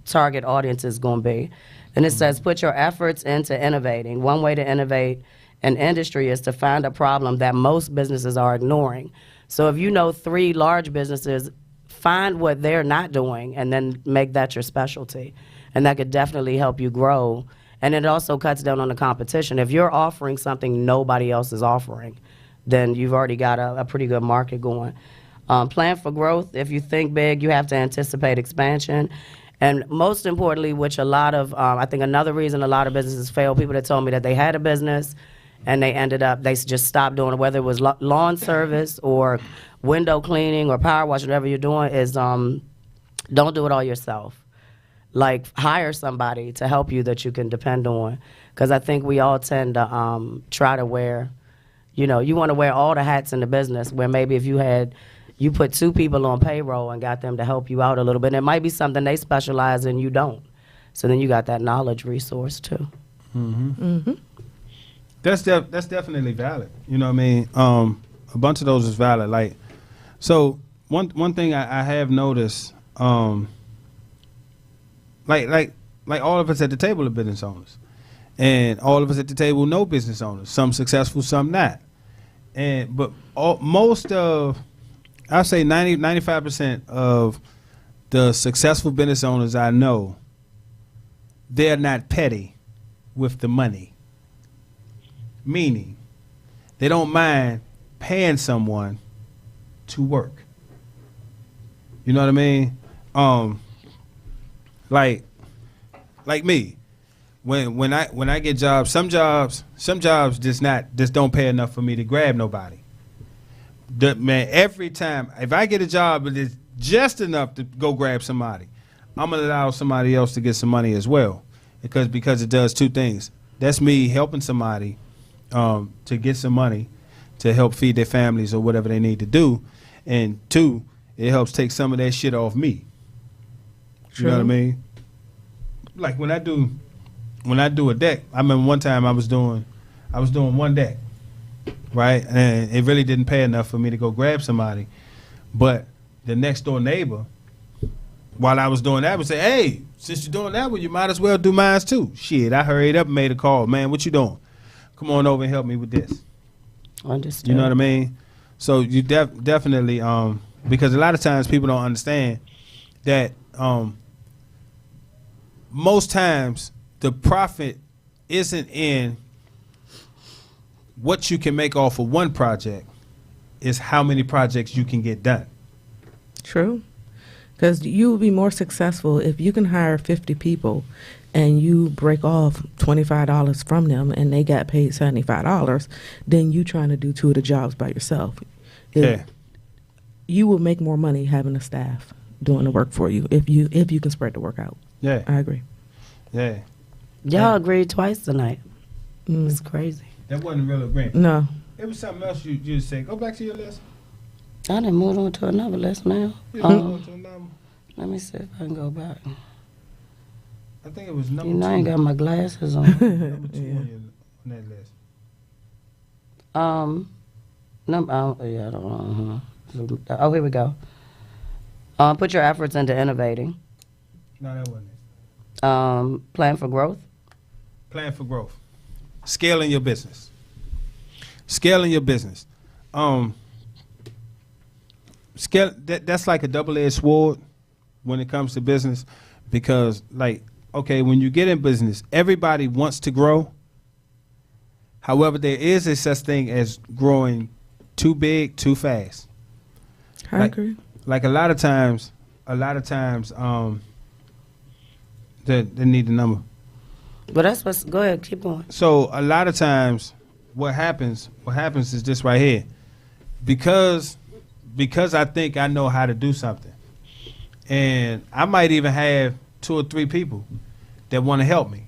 target audience is going to be. And it says put your efforts into innovating. One way to innovate an industry is to find a problem that most businesses are ignoring. So if you know 3 large businesses, find what they're not doing and then make that your specialty. And that could definitely help you grow And it also cuts down on the competition. If you're offering something nobody else is offering, then you've already got a pretty good market going. Plan for growth. If you think big, you have to anticipate expansion. And most importantly, which a lot of, I think another reason a lot of businesses fail, people that told me that they had a business and they ended up, they just stopped doing it, whether it was lawn service or window cleaning or power wash, whatever you're doing, is don't do it all yourself. Like, hire somebody to help you that you can depend on. Because I think we all tend to try to wear, you want to wear all the hats in the business, where maybe if you put 2 people on payroll and got them to help you out a little bit, and it might be something they specialize in, you don't. So then you got that knowledge resource too. That's definitely valid. You know what I mean? A bunch of those is valid. Like, so one thing I have noticed, like all of us at the table are business owners, and all of us at the table know business owners. Some successful, some not. But most of, I say 95% of the successful business owners I know, they're not petty with the money. Meaning, they don't mind paying someone to work. You know what I mean? Like me, when I get jobs, some jobs just don't pay enough for me to grab nobody. Man, every time if I get a job that is just enough to go grab somebody, I'm gonna allow somebody else to get some money as well, because it does 2 things. That's me helping somebody to get some money to help feed their families or whatever they need to do, and 2, it helps take some of that shit off me. True. You know what I mean? Like when I do a deck, I remember one time I was doing 1 deck, right? And it really didn't pay enough for me to go grab somebody. But the next door neighbor, while I was doing that, would say, "Hey, since you're doing that one, you might as well do mine too." Shit, I hurried up and made a call. "Man, what you doing? Come on over and help me with this." Understood. You know what I mean? So you definitely, because a lot of times people don't understand that most times the profit isn't in what you can make off of one project, is how many projects you can get done. True. Because you will be more successful if you can hire 50 people and you break off $25 from them and they got paid $75 than you trying to do 2 of the jobs by yourself. Yeah. You will make more money having a staff doing the work for you if you can spread the work out. Yeah. I agree. Yeah. Y'all agreed twice tonight. It's crazy. That wasn't real agreement. No. It was something else you just said. Go back to your list. I done moved on to another list now. You know, to a number. Let me see if I can go back. I think it was number 2. You know, I ain't got my glasses on. Number 2 on that list. Yeah, I don't know. Oh, here we go. Put your efforts into innovating. No, that wasn't it. Plan for growth. Plan for growth. Scaling your business. Scaling your business. That's like a double-edged sword when it comes to business, because, like, okay, when you get in business, everybody wants to grow. However, there is a such thing as growing too big, too fast. I agree. Like a lot of times, they need the number. But that's what's, go ahead, keep going. So a lot of times, what happens is this right here, because I think I know how to do something, and I might even have 2 or 3 people that want to help me.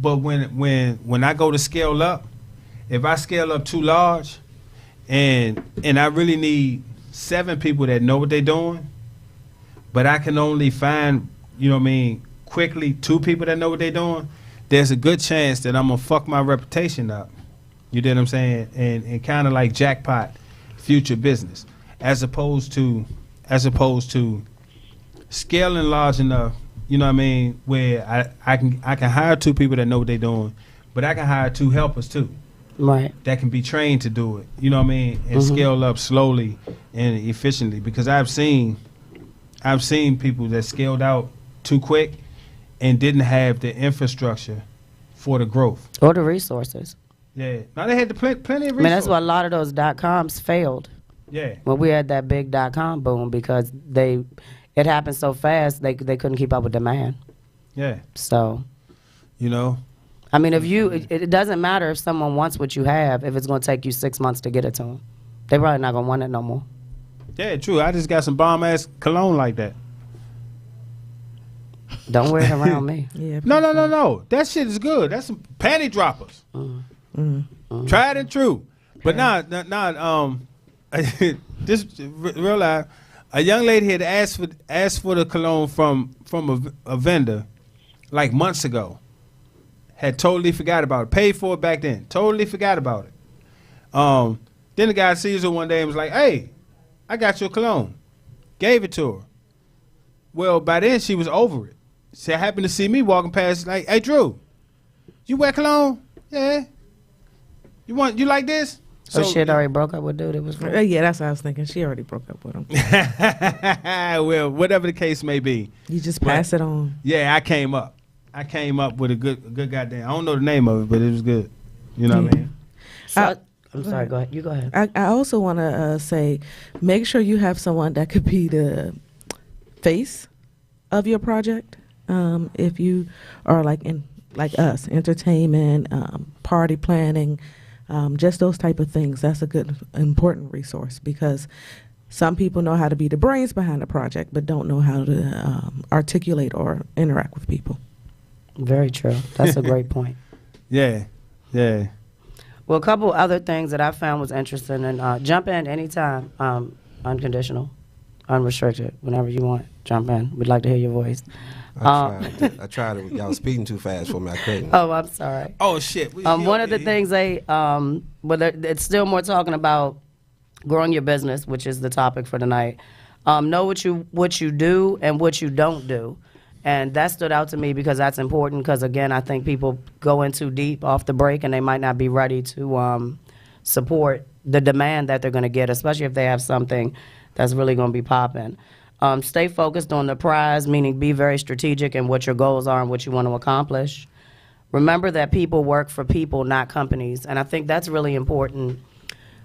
But when I go to scale up, if I scale up too large, and I really need 7 people that know what they're doing, but I can only find, quickly 2 people that know what they're doing, there's a good chance that I'm gonna fuck my reputation up. You get what I'm saying? And kind of like jackpot future business, as opposed to scaling large enough, where I can hire 2 people that know what they're doing, but I can hire 2 helpers too. Right. That can be trained to do it. And scale up slowly and efficiently, because I've seen people that scaled out too quick and didn't have the infrastructure for the growth. Or the resources. Yeah. Now they had plenty of resources. I mean, that's why a lot of those .coms failed. Yeah. When we had that big .com boom, because it happened so fast they couldn't keep up with demand. Yeah. So, you know, I mean, if it doesn't matter if someone wants what you have if it's going to take you 6 months to get it to them. They probably not going to want it no more. yeah, true. I just got some bomb ass cologne like that. Don't wear it around me. Yeah. No. That shit is good. That's some panty droppers. Tried and true. But not just real life. A young lady had asked for the cologne from a vendor like months ago. Had totally forgot about it. Paid for it back then. Totally forgot about it. Then the guy sees her one day and was like, "Hey, I got your cologne." Gave it to her. Well, by then she was over it. She happened to see me walking past, like, "Hey, Drew, you wear cologne? Yeah. You like this?" So she had already broke up with dude. It was Yeah, that's what I was thinking. She already broke up with him. Well, whatever the case may be. You just pass it on. Yeah, I came up with a good goddamn. I don't know the name of it, but it was good. You know what I mean? So, I'm sorry. Go ahead. You go ahead. I also want to say, make sure you have someone that could be the face of your project. If you are like us, entertainment, party planning, just those type of things. That's a good, important resource because some people know how to be the brains behind the project, but don't know how to articulate or interact with people. Very true. That's a great point. Yeah. Well, a couple other things that I found was interesting, and jump in anytime, unconditional, unrestricted, whenever you want. Jump in. We'd like to hear your voice. I tried it. Y'all was speaking too fast for me. I couldn't. Oh, I'm sorry. Oh shit. One of the things it's still more talking about growing your business, which is the topic for tonight. Know what you do and what you don't do. And that stood out to me because that's important because, again, I think people go in too deep off the break and they might not be ready to support the demand that they're going to get, especially if they have something that's really going to be popping. Stay focused on the prize, meaning be very strategic in what your goals are and what you want to accomplish. Remember that people work for people, not companies. And I think that's really important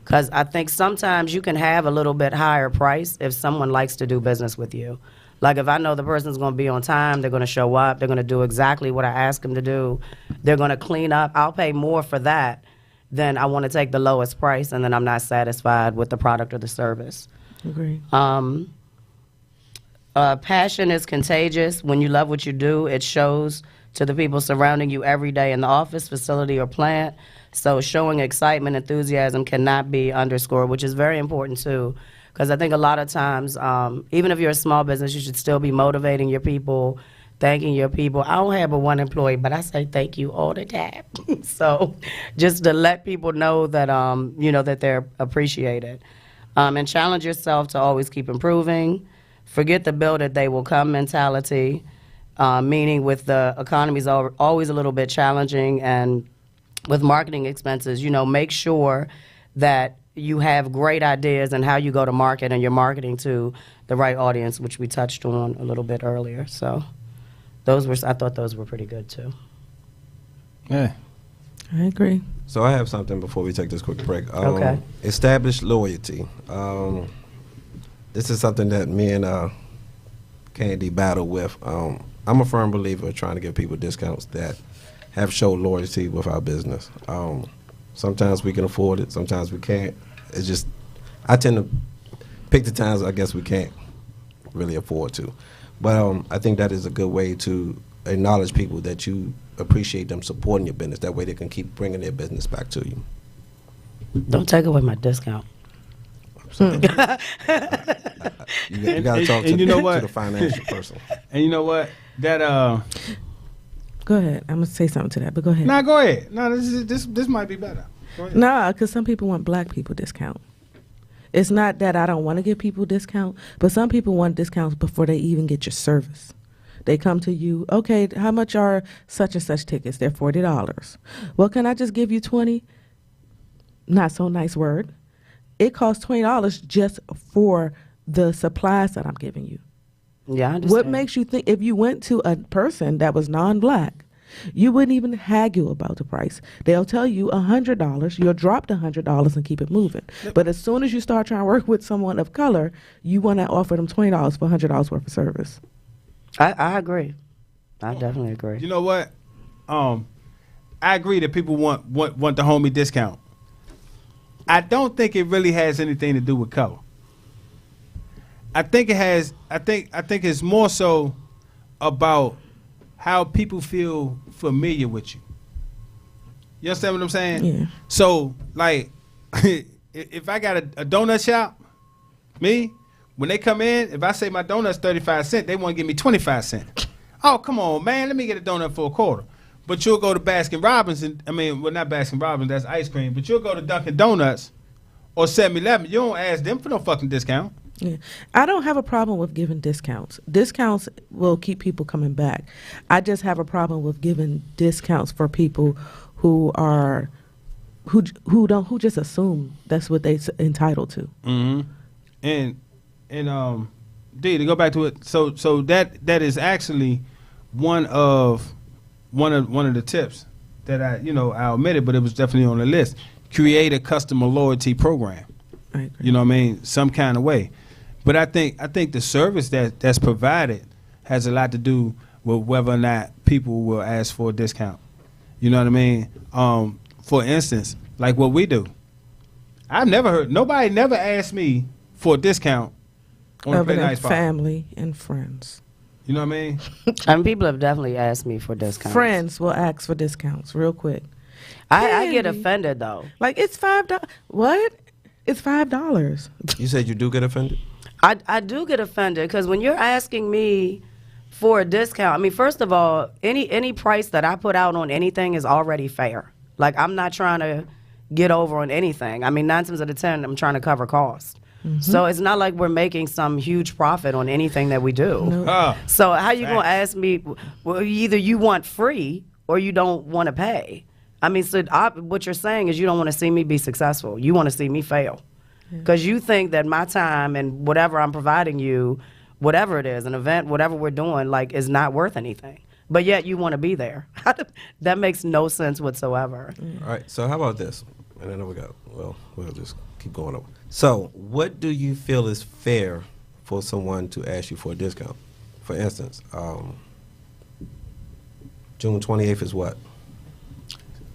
because I think sometimes you can have a little bit higher price if someone likes to do business with you. Like if I know the person's going to be on time, they're going to show up, they're going to do exactly what I ask them to do, they're going to clean up, I'll pay more for that than I want to take the lowest price and then I'm not satisfied with the product or the service. Agree. Passion is contagious. When you love what you do, it shows to the people surrounding you every day in the office, facility, or plant. So showing excitement, enthusiasm cannot be underscored, which is very important too. Because I think a lot of times, even if you're a small business, you should still be motivating your people, thanking your people. I don't have but one employee, but I say thank you all the time. So just to let people know that, that they're appreciated. And challenge yourself to always keep improving. Forget the build it, they will come mentality, meaning with the economy's always a little bit challenging and with marketing expenses, make sure that you have great ideas and how you go to market and you're marketing to the right audience, which we touched on a little bit earlier. So I thought those were pretty good too. Yeah. I agree. So I have something before we take this quick break. Okay. Establish loyalty. This is something that me and Candy battle with. I'm a firm believer of trying to give people discounts that have showed loyalty with our business. Sometimes we can afford it, sometimes we can't. It's just, I tend to pick the times I guess we can't really afford to. But I think that is a good way to acknowledge people that you appreciate them supporting your business. That way they can keep bringing their business back to you. Don't take away my discount. You got to talk to the financial person. And you know what? That Go ahead. I'm gonna say something to that, but go ahead. Nah, go ahead. No, this might be better. Go ahead. Nah, because some people want black people discount. It's not that I don't want to give people discount, but some people want discounts before they even get your service. They come to you, okay, how much are such and such tickets? They're $40. Well, can I just give you 20? Not so nice word. It costs $20 just for the supplies that I'm giving you. Yeah, I understand. What makes you think if you went to a person that was non-black You wouldn't even haggle about the price. They'll tell you $100. You'll drop the $100 and keep it moving. But as soon as you start trying to work with someone of color, you want to offer them $20 for $100 worth of service. I agree. I definitely agree. You know what? I agree that people want the homie discount. I don't think it really has anything to do with color. I think it has. I think it's more so about how people feel familiar with you. You understand what I'm saying? Yeah. So, like, if I got a donut shop, when they come in, if I say my donut's 35 cents, they want to give me 25 cents. Oh, come on, man, let me get a donut for a quarter. But you'll go to Baskin Robbins, not Baskin Robbins, that's ice cream, but you'll go to Dunkin' Donuts or 7-Eleven. You don't ask them for no fucking discount. Yeah. I don't have a problem with giving discounts. Discounts will keep people coming back. I just have a problem with giving discounts for people who just assume that's what they're entitled to. Mm-hmm. And D, to go back to it, so that is actually one of the tips that I omitted, but it was definitely on the list. Create a customer loyalty program. I agree. You know what I mean? Some kind of way. But I think the service that's provided has a lot to do with whether or not people will ask for a discount. You know what I mean? For instance, like what we do. I've never heard nobody never asked me for a discount on a Other play than nice spot. family and friends. You know what I mean? I mean, people have definitely asked me for discounts. Friends will ask for discounts real quick. I get Candy. offended though. Like, it's $5. What? It's $5. You said you do get offended? I do get offended because when you're asking me for a discount, I mean, first of all, any price that I put out on anything is already fair. Like, I'm not trying to get over on anything. I mean, 9 times out of 10, I'm trying to cover costs. Mm-hmm. So it's not like we're making some huge profit on anything that we do. No. So how you gonna ask me? Well, either you want free or you don't want to pay. I mean, so what you're saying is you don't want to see me be successful. You want to see me fail. Because you think that my time and whatever I'm providing you, whatever it is, an event, whatever we're doing, like, is not worth anything. But yet you want to be there. That makes no sense whatsoever. All right, so how about this? And then we'll just keep going over. So what do you feel is fair for someone to ask you for a discount? For instance, June 28th is what?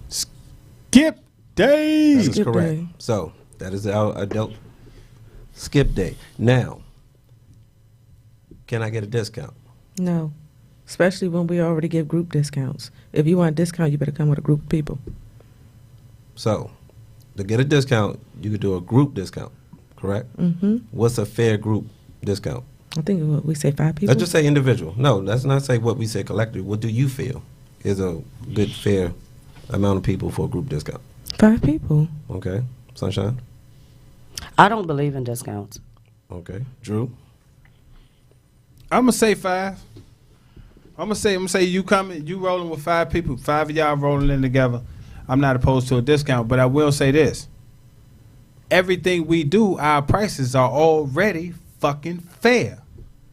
Skip day. That is Skip correct. day. So that is our adult skip day. Now, can I get a discount? No. Especially when we already give group discounts. If you want a discount, you better come with a group of people. So, to get a discount, you could do a group discount, correct? Mm-hmm. What's a fair group discount? I think what we say 5 people. Let's just say individual. No, let's not say what we say collectively. What do you feel is a good, fair amount of people for a group discount? 5 people. Okay. Sunshine? I don't believe in discounts. Okay. Drew? I'm gonna say 5. I'm gonna say you rolling with 5 people, 5 of y'all rolling in together. I'm not opposed to a discount, but I will say this. Everything we do, our prices are already fucking fair.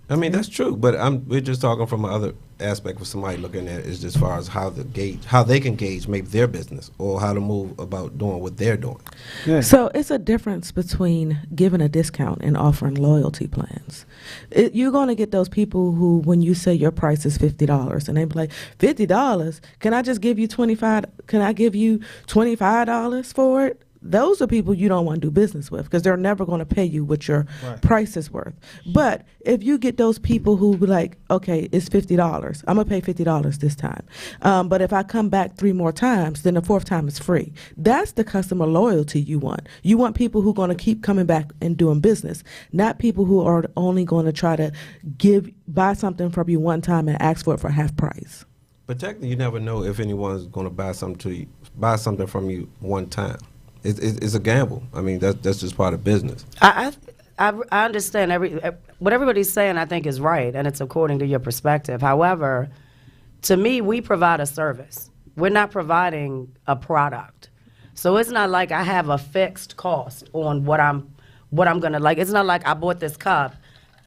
I mean, that's true, but we're just talking from another aspect of somebody looking at it is as far as how they can gauge maybe their business or how to move about doing what they're doing. Yeah. So it's a difference between giving a discount and offering loyalty plans. You're going to get those people who, when you say your price is $50, and they be like, $50? Can I just give you $25? Can I give you $25 for it? Those are people you don't want to do business with because they're never going to pay you what your price is worth. But if you get those people who be like, okay, it's $50. I'm going to pay $50 this time. But if I come back 3 more times, then the 4th time is free. That's the customer loyalty you want. You want people who are going to keep coming back and doing business, not people who are only going to try to buy something from you one time and ask for it for half price. But technically, you never know if anyone's going to buy something from you one time. It's a gamble. I mean, that's just part of business. I understand what everybody's saying. I think is right, and it's according to your perspective. However, to me, we provide a service. We're not providing a product, so it's not like I have a fixed cost on what I'm gonna like. It's not like I bought this cup,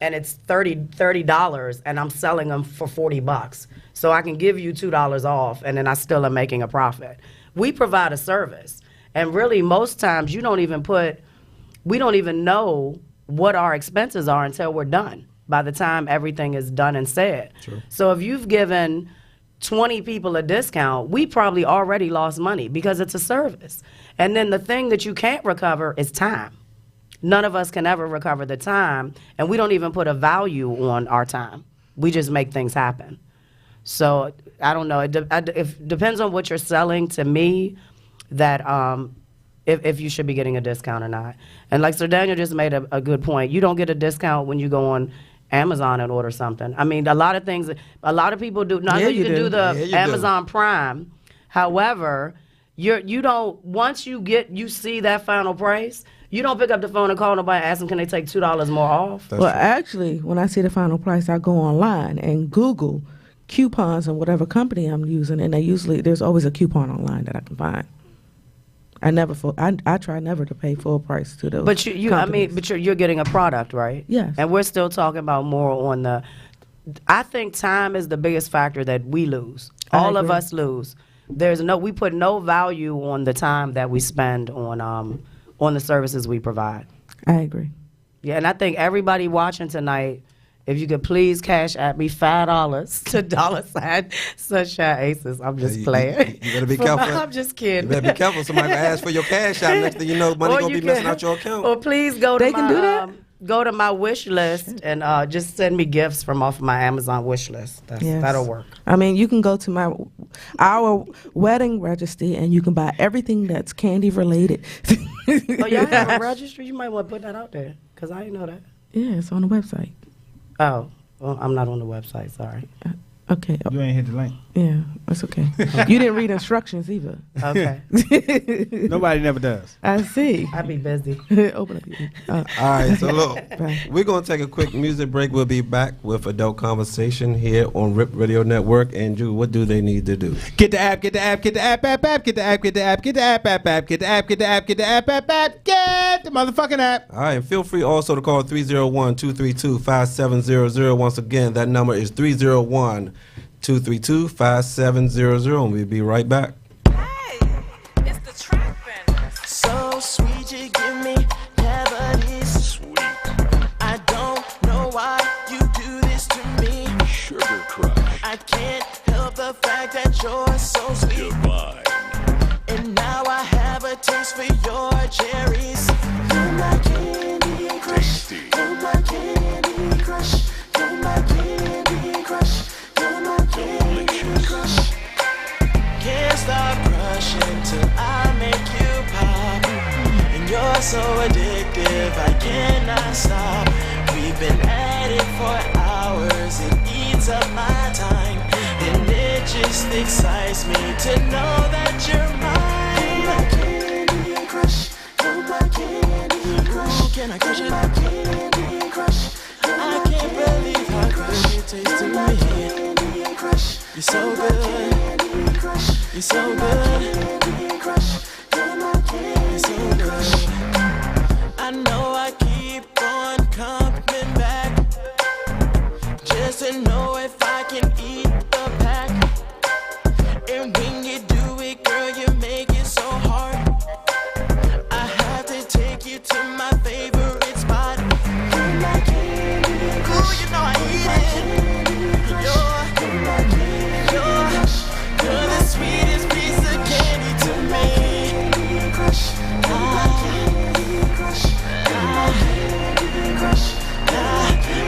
and it's $30 and I'm selling them for $40. So I can give you $2 off and then I still am making a profit. We provide a service. And really most times we don't even know what our expenses are until we're done, by the time everything is done and said. True. So if you've given 20 people a discount, we probably already lost money because it's a service. And then the thing that you can't recover is time. None of us can ever recover the time, and we don't even put a value on our time. We just make things happen. So I don't know. It depends on what you're selling to me, that if you should be getting a discount or not. And like Sir Daniel just made a good point. You don't get a discount when you go on Amazon and order something. I mean, a lot of people do. Now, I know you can do the Amazon Prime. However, you don't, once you see that final price, you don't pick up the phone and call nobody and ask them, can they take $2 more off? Well, actually, when I see the final price, I go online and Google coupons on whatever company I'm using, and there's always a coupon online that I can find. I try never to pay full price to those. But companies. you're getting a product, right? Yes. And we're still talking about more on I think time is the biggest factor that we lose. All of us lose. We put no value on the time that we spend on the services we provide. I agree. Yeah, and I think everybody watching tonight, if you could please cash at me $5 to $Sunshine Aces. I'm just playing. You better be careful. I'm just kidding. You better be careful. Somebody will ask for your cash out. Next thing you know, money going to be messing out your account. Or please go to my wish list and just send me gifts from off of my Amazon wish list. That'll work. I mean, you can go to our wedding registry and you can buy everything that's candy related. Oh, y'all have a registry? You might want to put that out there, because I didn't know that. Yeah, it's on the website. Oh, well, I'm not on the website, sorry. Okay. You ain't hit the link. Yeah, that's okay. You didn't read instructions either. Okay. Nobody never does. I see. I be busy. Open up. All right, so look, Bye. we're going to take a quick music break. We'll be back with Adult Conversation here on RIP Radio Network. And Drew, what do they need to do? Get the app, get the app, get the app, get the app, get the app, get the app, get the app, get the app, get the app, get the app, get the motherfucking app. All right, and feel free also to call 301-232-5700. Once again, that number is 301-232-5700, and we'll be right back. Hey, it's the trapping. So sweet, you give me cavities. Sweet. I don't know why you do this to me. Sugar crush. I can't help the fact that you're so sweet. Divine. And now I have a taste for your cherries. You're my candy crush. Tasty. You're my candy crush. You're my candy crush. You're my candy crush. Can't stop crushing till I make you pop. And you're so addictive, I cannot stop. We've been at it for hours, it eats up my time. And it just excites me to know that you're mine. You're my candy crush. You're my candy crush. Ooh, can I crush it? My candy crush. I can't believe how good it tastes to me. You're so good. You're so good. You're so good. I know I keep on coming back just to know if I can eat the pack. And when you do it, girl, you make it so hard. I have to take you to my favorite spot. You're my candy crush. Ooh, you know I eat it. You're the sweetest piece of candy to me.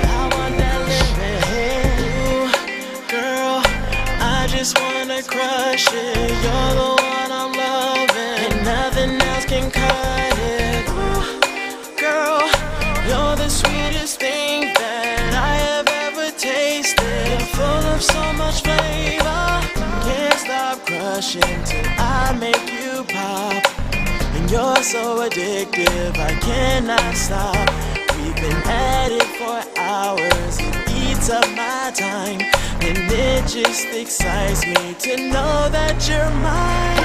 I want that living. Girl, I just wanna crush it. You're the one I'm loving, and nothing else can cut it. Ooh, girl, you're the sweetest thing that I have ever tasted. Full of so much flavor. Can't stop crushing till I make you pop. And you're so addictive, I cannot stop. We've been at it for hours, it eats up my time. And it just excites me to know that you're mine.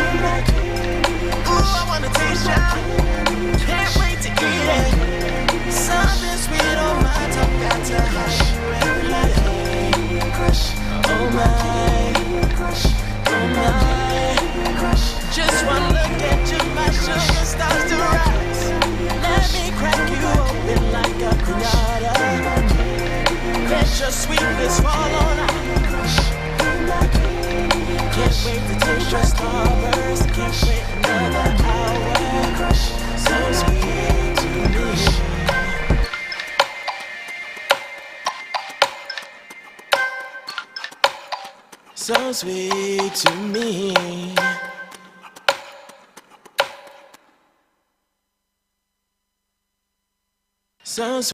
Ooh, I wanna taste ya. Can't wait to eat it. Something sweet on my tongue, got to sounds sweet to me. Sounds.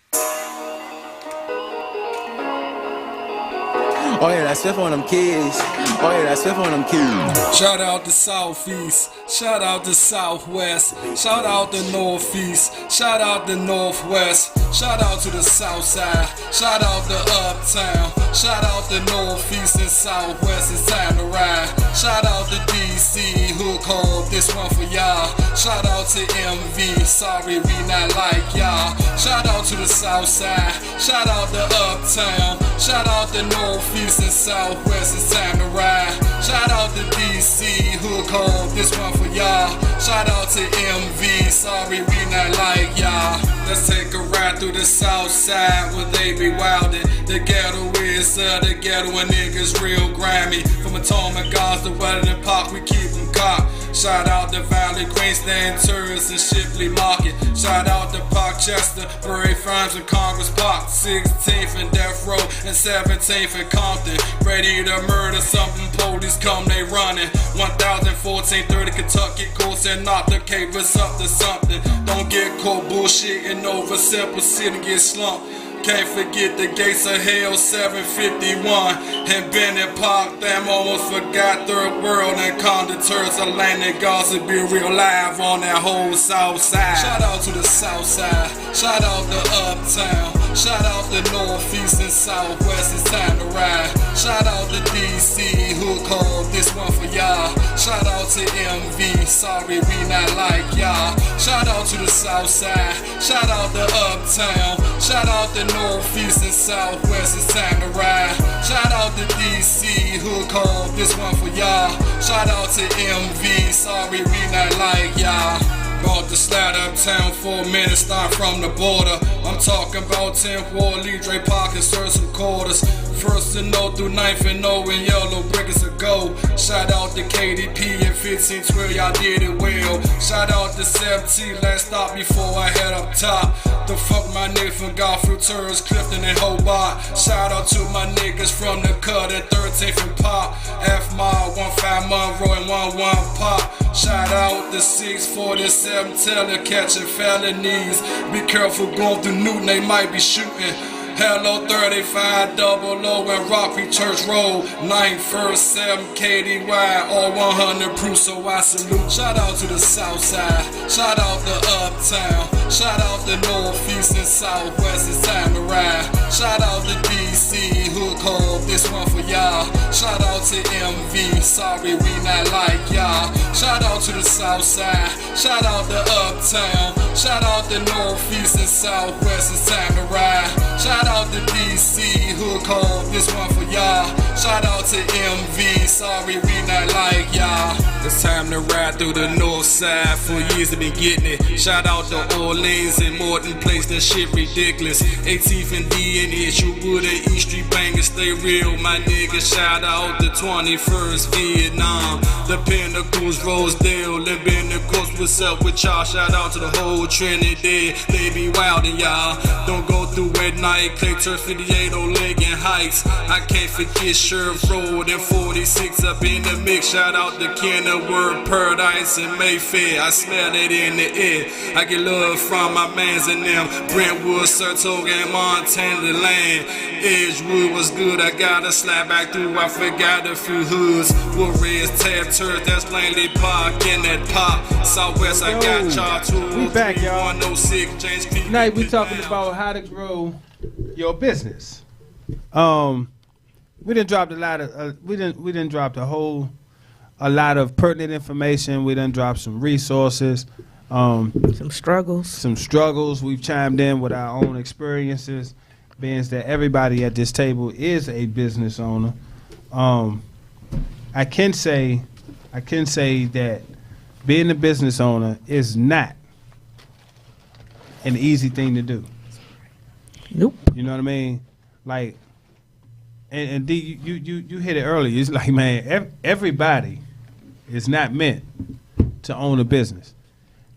Oh yeah, that's Swift on them kids. Oh yeah, that's Swift on them kids. Shout out to Southeast, shout out to Southwest, shout out to Northeast, shout out to Northwest, shout out to the South Side, shout out to Uptown, shout out to Northeast and Southwest, it's time to ride. Shout out to DC, who called this one for y'all. Shout out to MV, sorry we not like y'all. Shout out to the South Side, shout out to Uptown, shout out to Northeast and Southwest, it's time to ride. Shout out to DC, who called this one for y'all. Shout out to MV, sorry we not like y'all. Let's take a ride through the South Side where they be wildin'. The ghetto is the ghetto and niggas real grimy. From Atomic Guards to Wellington Park, we keep them cocked. Shout out to Valley, Queensland, Tourist, and Shipley Market. Shout out to Parkchester, Prairie Farms, and Congress Park. 16th and Death Row and 17th and Compton. Ready to murder something, police come, they running. 101430 Kentucky, Coast and North the Cape, it's up to something. Don't get caught bullshitting over Simple City, get slumped. Can't forget the gates of hell, 751 and Bennett Park. Damn, almost forgot Third World and Conditors, Atlantic Guards to be real live on that whole South Side. Shout out to the South Side, shout out to Uptown, shout out to Northeast and Southwest, it's time to ride. Shout out to DC, who called this one for y'all. Shout out to MV, sorry we not like y'all. Shout out to the South Side, shout out to Uptown, shout out to Northeast and Southwest, it's time to ride. Shout out to DC, who called this one for y'all. Shout out to MV, sorry we not like y'all. Brought the slide uptown for a minute, start from the border. I'm talking about 10th Ward, Lee Park, and serve some quarters. First and 0 through 9th and 0 and yellow brick is a go. Shout out to KDP and 1512, y'all did it well. Shout out to 17, last stop before I head up top. The fuck my niggas from Garfield, Turns, Clifton, and Hobart. Shout out to my niggas from the cut at 13th and Pop. F Mile, 15 Monroe, and 11 Pop. Shout out to 647 Teller, catching felonies. Be careful going through Newton, they might be shooting. Hello 35 Double O and Rocky Church Road, 9th, 1st, 7 KDY, all 100 proof, so I salute. Shout out to the South Side, shout out to Uptown, shout out to Northeast and Southwest, it's time to ride. Shout out to DC, who called this one for y'all. Shout out to MV, sorry we not like y'all. Shout out to the South Side, shout out to Uptown, shout out to Northeast and Southwest, it's time to ride. Shout out to DC, who called this one for y'all. Shout out to MV, sorry we not like y'all. It's time to ride through the north side, for years I've been getting it. Shout out to Orleans and Morton Place, that shit ridiculous. 18th and D and Issuewood and East Street bangers, stay real, my niggas. Shout out to 21st Vietnam, the Pinnacles, Rosedale, and Pinnacles, what's up with y'all? Shout out to the whole Trinity, they be wildin' y'all. Don't go through at night, Clay Turf 58 on Leggin Heights. I can't forget Sheriff Road and 46 up in the mix. Shout out to Kenilworth, Paradise, and Mayfair. I smell it in the air. I get love from my mans and them. Brentwood, Saratoga, and Montana, the land. Edgewood was good, I gotta slide back through. I forgot a few hoods. Warriors, Tab Turf, that's Langley Park in that pop. Southwest, I got y'all too. We back, y'all. 106, James Cleveland. Tonight we talking about how to grow your business. We didn't drop a lot of we didn't drop a lot of pertinent information. We done dropped some resources, Some struggles. We've chimed in with our own experiences, being that everybody at this table is a business owner. I can say that being a business owner is not an easy thing to do. Nope. You know what I mean? Like, and D, you hit it earlier. It's like, man, everybody is not meant to own a business.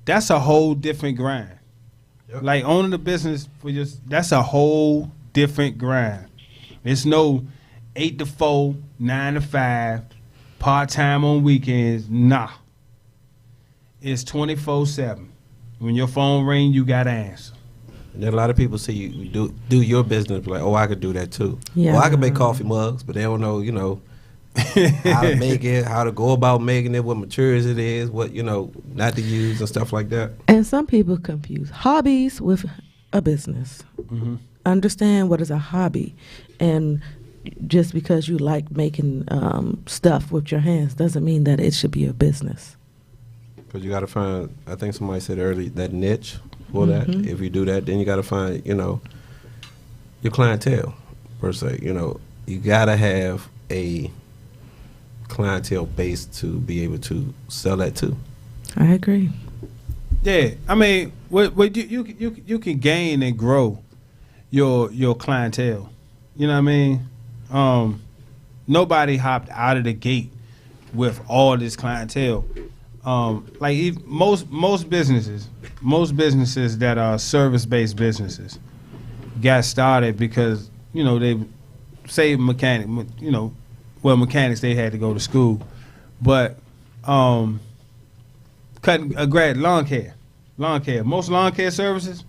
That's a whole different grind. Yep. Like, owning a business that's a whole different grind. It's no 8 to 4, 9 to 5, part time on weekends. Nah. It's 24/7. When your phone ring, you gotta answer. And then a lot of people see you do your business like, oh, I could do that too. Yeah. Well, I could make coffee mugs, but they don't know, how to make it, how to go about making it, what materials it is, what, not to use and stuff like that. And some people confuse hobbies with a business. Mm-hmm. Understand what is a hobby, and just because you like making stuff with your hands doesn't mean that it should be a business. Because you got to find, I think somebody said earlier, that niche for that. If you do that, then you got to find, your clientele, per se. You got to have a clientele base to be able to sell that to. I agree. Yeah, I mean, what you can gain and grow your clientele. You know what I mean? Nobody hopped out of the gate with all this clientele. Most businesses that are service-based businesses got started because they say mechanics they had to go to school, but cutting lawn care, most lawn care services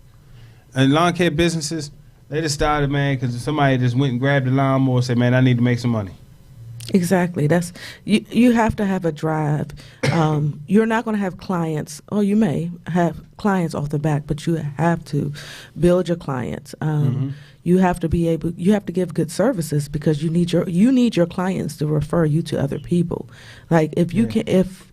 and lawn care businesses, they just started, man, because somebody just went and grabbed the lawnmower and said, man, I need to make some money. Exactly. That's you have to have a drive. You're not going to have clients, or you may have clients off the back, but you have to build your clients. You have to give good services because you need your clients to refer you to other people. Like if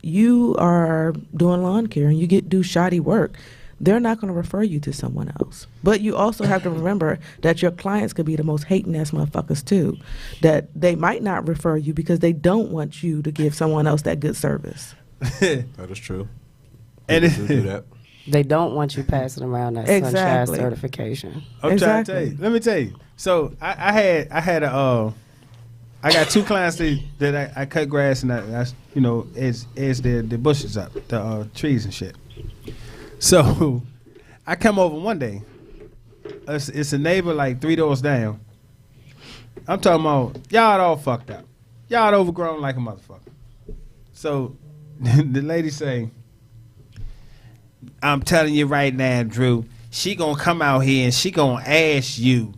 you are doing lawn care and you do shoddy work, they're not going to refer you to someone else. But you also have to remember that your clients could be the most hating ass motherfuckers too. That they might not refer you because they don't want you to give someone else that good service. That is true. And do that. They don't want you passing around that sunshine certification. I'm trying to tell you. Let me tell you. So I got 2 clients that I cut grass and I edge the bushes up, the trees and shit. So I come over one day. It's a neighbor like 3 doors down. I'm talking about y'all all fucked up. Y'all overgrown like a motherfucker. So the lady say, I'm telling you right now, Drew, she gonna come out here and she gonna ask you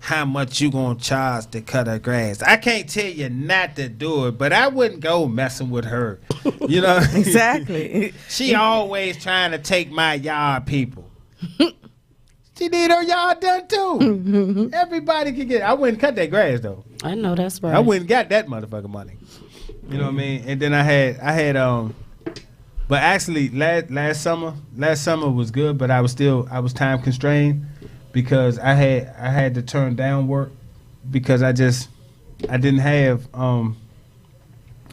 how much you gonna charge to cut her grass. I can't tell you not to do it, but I wouldn't go messing with her. Exactly. She always trying to take my yard, people. She need her yard done too. Everybody can get. I wouldn't cut that grass though. I know that's right. I wouldn't got that motherfucking money. You know what I mean? And then I had but actually last summer was good, but I was time constrained because I had to turn down work because I didn't have I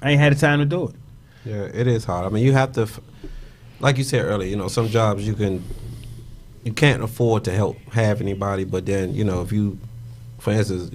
ain't had the time to do it. Yeah, it is hard. I mean, you have to, like you said earlier, some jobs you can't afford to have anybody, but then, if you, for instance,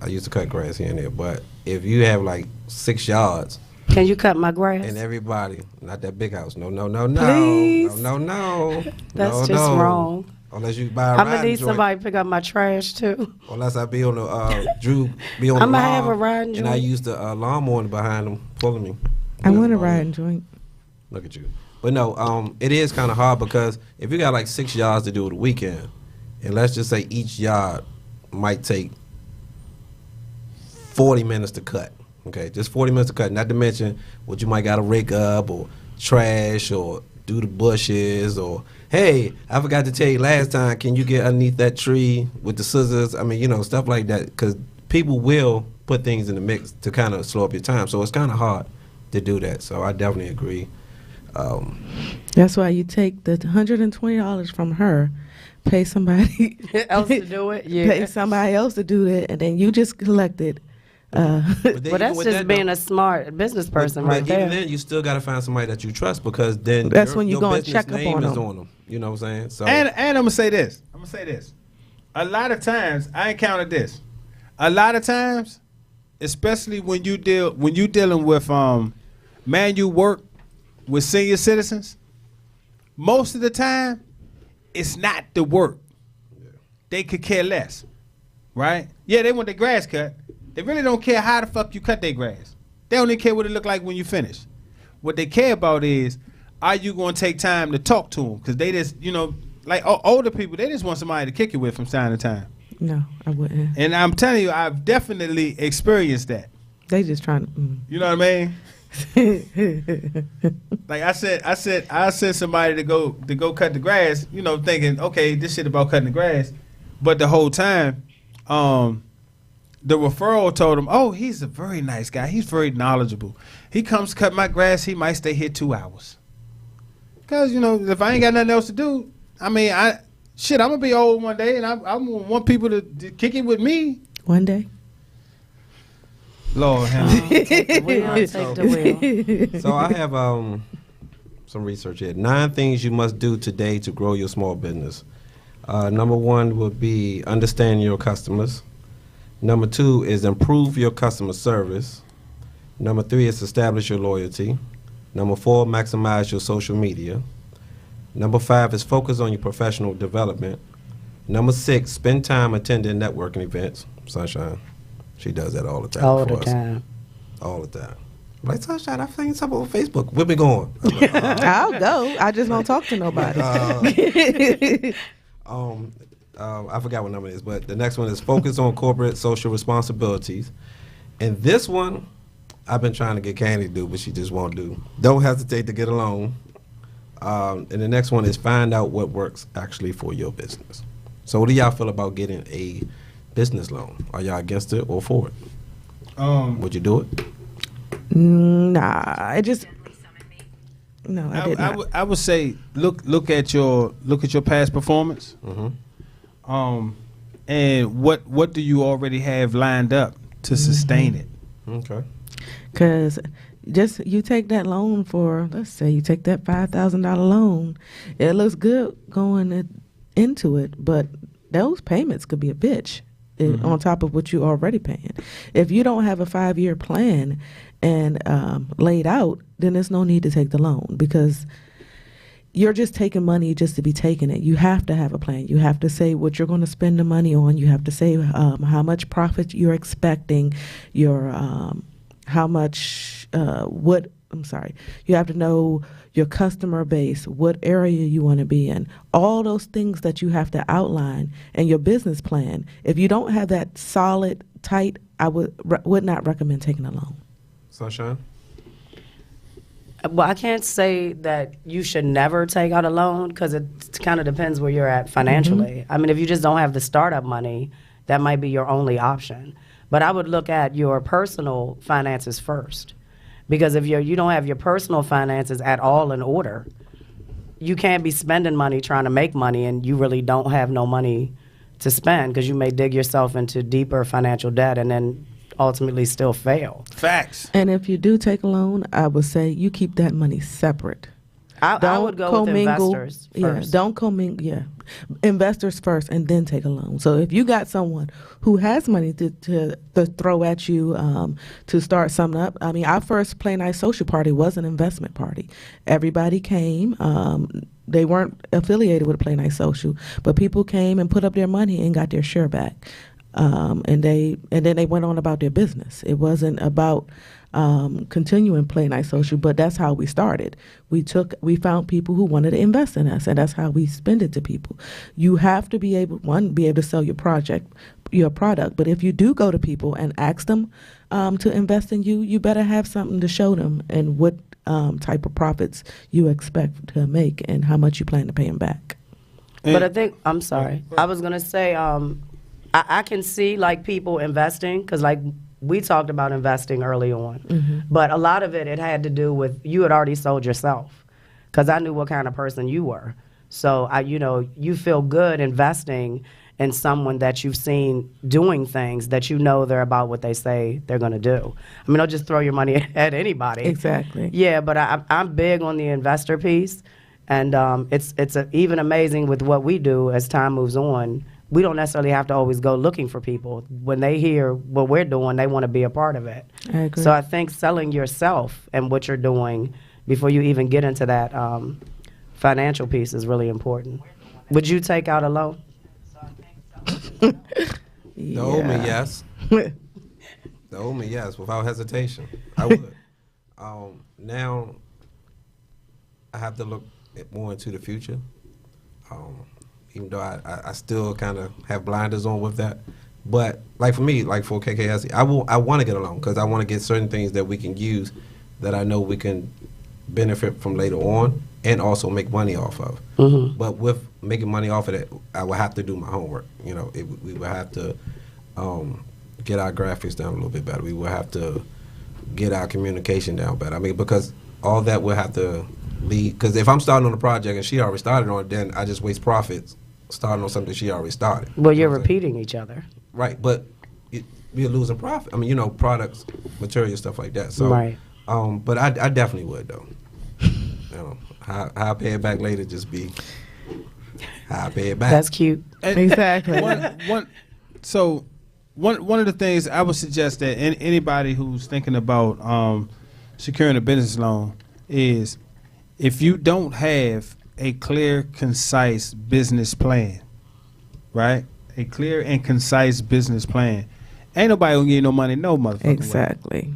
I used to cut grass here and there, but if you have like 6 yards. Can you cut my grass? And everybody, not that big house. No. Please? No. That's just wrong. Unless you buy a I'm riding gonna need joint. somebody to pick up my trash too. Unless I be on the Drew be on the I'm lawn, gonna have a riding and I joint. use the lawnmower behind them pulling me. I want to ride and joint. Look at you. But no, it is kind of hard because if you got like 6 yards to do it a weekend, and let's just say each yard might take 40 minutes to cut. Okay, just 40 minutes to cut. Not to mention what you might got to rake up or trash or do the bushes or, hey, I forgot to tell you last time, can you get underneath that tree with the scissors? I mean, stuff like that, because people will put things in the mix to kind of slow up your time. So it's kind of hard to do that. So I definitely agree. That's why you take the $120 from her, pay somebody else to do it. Yeah. Pay somebody else to do it, and then you just collect it. But that's just being a smart business person right but there. even then, you still got to find somebody that you trust because then that's when you your go and business check up name on is them. on them. You know what I'm saying? So And I'm gonna say this. A lot of times, I encountered this. A lot of times, especially when you dealing with manual work with senior citizens, most of the time, it's not the work. They could care less, right? Yeah, they want their grass cut, They really don't care how the fuck you cut their grass. They don't even care what it look like when you finish. What they care about is, are you going to take time to talk to them? Because they just, like older people, they just want somebody to kick it with from time to time. No, I wouldn't. And I'm telling you, I've definitely experienced that. They just trying to. You know what I mean? Like I said somebody to go cut the grass, thinking, okay, this shit about cutting the grass. But the whole time, the referral told him, oh, he's a very nice guy. He's very knowledgeable. He comes cut my grass. He might stay here 2 hours. Because, if I ain't got nothing else to do, I mean, I'm going to be old one day, and I want people to kick it with me. One day. Lord, Take the wheel. So I have some research here. 9 things you must do today to grow your small business. Number 1 would be understand your customers. Number 2 is improve your customer service. Number 3 is establish your loyalty. Number 4, maximize your social media. Number 5 is focus on your professional development. Number 6, spend time attending networking events. Sunshine, she does that all the time. All the time. All the time. Like, Sunshine, I've seen something on Facebook. Where we going? I'll go. I just don't talk to nobody. I forgot what number it is, but the next one is focus on corporate social responsibilities. And this one, I've been trying to get Candy to do, but she just won't do. Don't hesitate to get a loan. And the next one is find out what works actually for your business. So what do y'all feel about getting a business loan? Are y'all against it or for it? Would you do it? Nah, I did not. I would say look at your past performance. Mm-hmm. And what do you already have lined up to sustain it? Okay. Because just you take that loan for, let's say you take that $5,000 loan, it looks good going into it, but those payments could be a bitch on top of what you're already paying. If you don't have a 5-year plan and laid out, then there's no need to take the loan because you're just taking money just to be taking it. You have to have a plan. You have to say what you're going to spend the money on. You have to say how much profit you're expecting, your how much, you have to know your customer base, what area you want to be in, all those things that you have to outline in your business plan. If you don't have that solid, tight, I would not recommend taking a loan. Sunshine? Well, I can't say that you should never take out a loan because it kind of depends where you're at financially. I mean, if you just don't have the startup money, that might be your only option. But I would look at your personal finances first, because if you don't have your personal finances at all in order, you can't be spending money trying to make money and you really don't have no money to spend because you may dig yourself into deeper financial debt and then ultimately still fail. Facts. And if you do take a loan, I would say you keep that money separate. I would go with investors first. Don't commingle. Yeah, investors first, and then take a loan. So if you got someone who has money to throw at you to start something up, I mean, our first Play Nice Social Party was an investment party. Everybody came. They weren't affiliated with Play Nice Social, but people came and put up their money and got their share back. And then they went on about their business. It wasn't about continuing Play Nice Social, but that's how we started. We found people who wanted to invest in us, and that's how we spend it to people. You have to be able to sell your product. But if you do go to people and ask them to invest in you, you better have something to show them and what type of profits you expect to make and how much you plan to pay them back. But I think, I'm sorry, I was gonna say, I can see like people investing because like we talked about investing early on, but a lot of it had to do with you had already sold yourself because I knew what kind of person you were. So you feel good investing in someone that you've seen doing things that you know they're about what they say they're going to do. I mean, don't just throw your money at anybody. Exactly. Yeah, but I'm big on the investor piece, and it's even amazing with what we do as time moves on. We don't necessarily have to always go looking for people. When they hear what we're doing, they want to be a part of it. I agree. So I think selling yourself and what you're doing before you even get into that financial piece is really important. Would you take out a loan? No, me yes. The old me, yes, without hesitation, I would. Now, I have to look more into the future. Even though I still kind of have blinders on with that. But like for me, like for KKS, I want to get along because I want to get certain things that we can use that I know we can benefit from later on and also make money off of. Mm-hmm. But with making money off of it, I would have to do my homework. You know, we would have to get our graphics down a little bit better. We would have to get our communication down better. I mean, because all that will have to lead. Because if I'm starting on a project and she already started on it, then I just waste profits starting on something she already started. Well, you're repeating each other. Right, but we're losing profit. I mean, you know, products, material, stuff like that. So, right. But I definitely would, though. You know, how I pay it back later just be how I pay it back. That's cute. Exactly. So one of the things I would suggest that anybody who's thinking about securing a business loan is if you don't have a clear, concise business plan, right? A clear and concise business plan. Ain't nobody gonna give you no money, no motherfucker. Exactly. Way.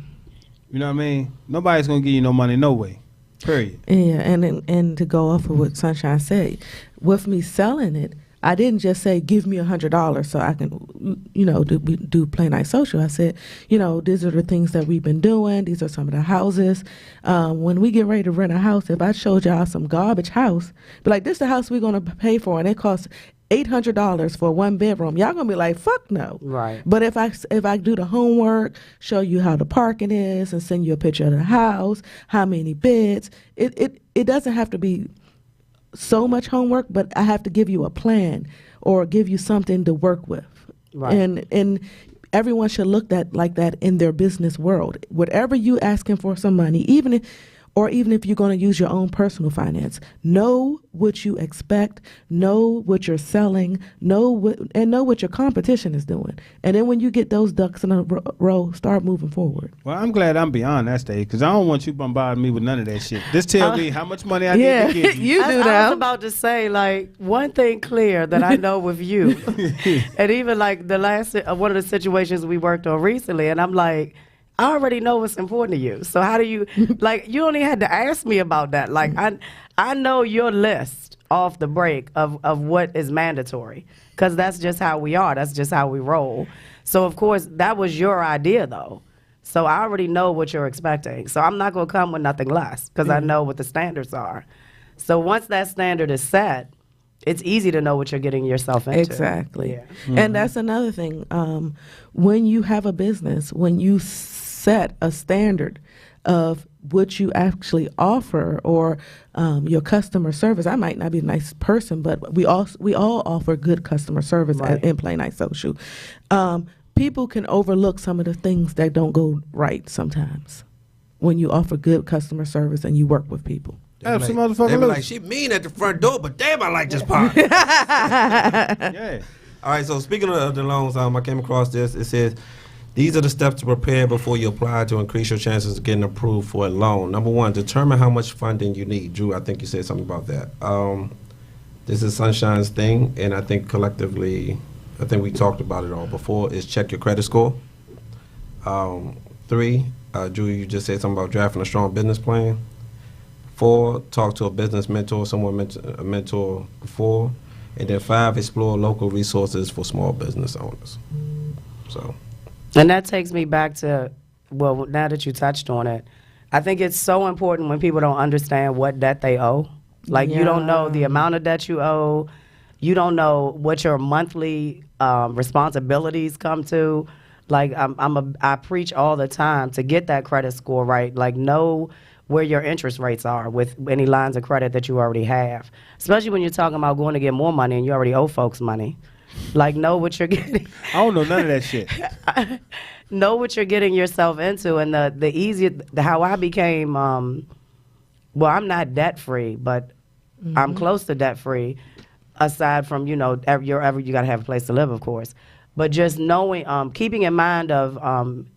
You know what I mean? Nobody's gonna give you no money, no way. Period. Yeah, and to go off of what Sunshine said, with me selling it, I didn't just say, give me $100 so I can, you know, do Play Night Social. I said, you know, these are the things that we've been doing. These are some of the houses. When we get ready to rent a house, if I showed y'all some garbage house, be like, this is the house we're going to pay for, and it costs $800 for 1 bedroom. Y'all gonna be like, fuck no. Right. But if I do the homework, show you how the parking is, and send you a picture of the house, how many beds, it doesn't have to be so much homework, but I have to give you a plan or give you something to work with. Right. And everyone should look like that in their business world. Whatever you asking for some money, even if you're going to use your own personal finance, know what you expect, know what you're selling, know what your competition is doing. And then when you get those ducks in a row, start moving forward. Well, I'm glad I'm beyond that stage because I don't want you bombarding me with none of that shit. Just tell me how much money I need to give you. You do that. I was about to say, like, one thing clear that I know with you, and even like the last one of the situations we worked on recently, and I'm like, I already know what's important to you. So how do you, like, you only had to ask me about that. Like, I know your list off the break of what is mandatory because that's just how we are. That's just how we roll. So, of course, that was your idea, though. So I already know what you're expecting. So I'm not going to come with nothing less because I know what the standards are. So once that standard is set, it's easy to know what you're getting yourself into. Exactly. Yeah. And that's another thing. When you have a business, when you set a standard of what you actually offer or your customer service. I might not be a nice person, but we all offer good customer service in Play Night Social. People can overlook some of the things that don't go right sometimes when you offer good customer service and you work with people. They be like, she mean at the front door, but damn, I like this part. Yeah. All right, so speaking of the loans, I came across this. It says, these are the steps to prepare before you apply to increase your chances of getting approved for a loan. Number one, determine how much funding you need. Drew, I think you said something about that. This is Sunshine's thing, and I think collectively, I think we talked about it all before, is check your credit score. 3, Drew, you just said something about drafting a strong business plan. 4, talk to a business mentor, a mentor before. And then 5, explore local resources for small business owners. So. And that takes me back to, well, now that you touched on it, I think it's so important when people don't understand what debt they owe. Like, you don't know the amount of debt you owe. You don't know what your monthly responsibilities come to. Like, I preach all the time to get that credit score right. Like, know where your interest rates are with any lines of credit that you already have. Especially when you're talking about going to get more money and you already owe folks money. Like, know what you're getting. I don't know none of that shit. Know what you're getting yourself into. And the easier, how I became, well, I'm not debt free, but I'm close to debt free, aside from, you know, you got to have a place to live, of course. But just knowing, keeping in mind of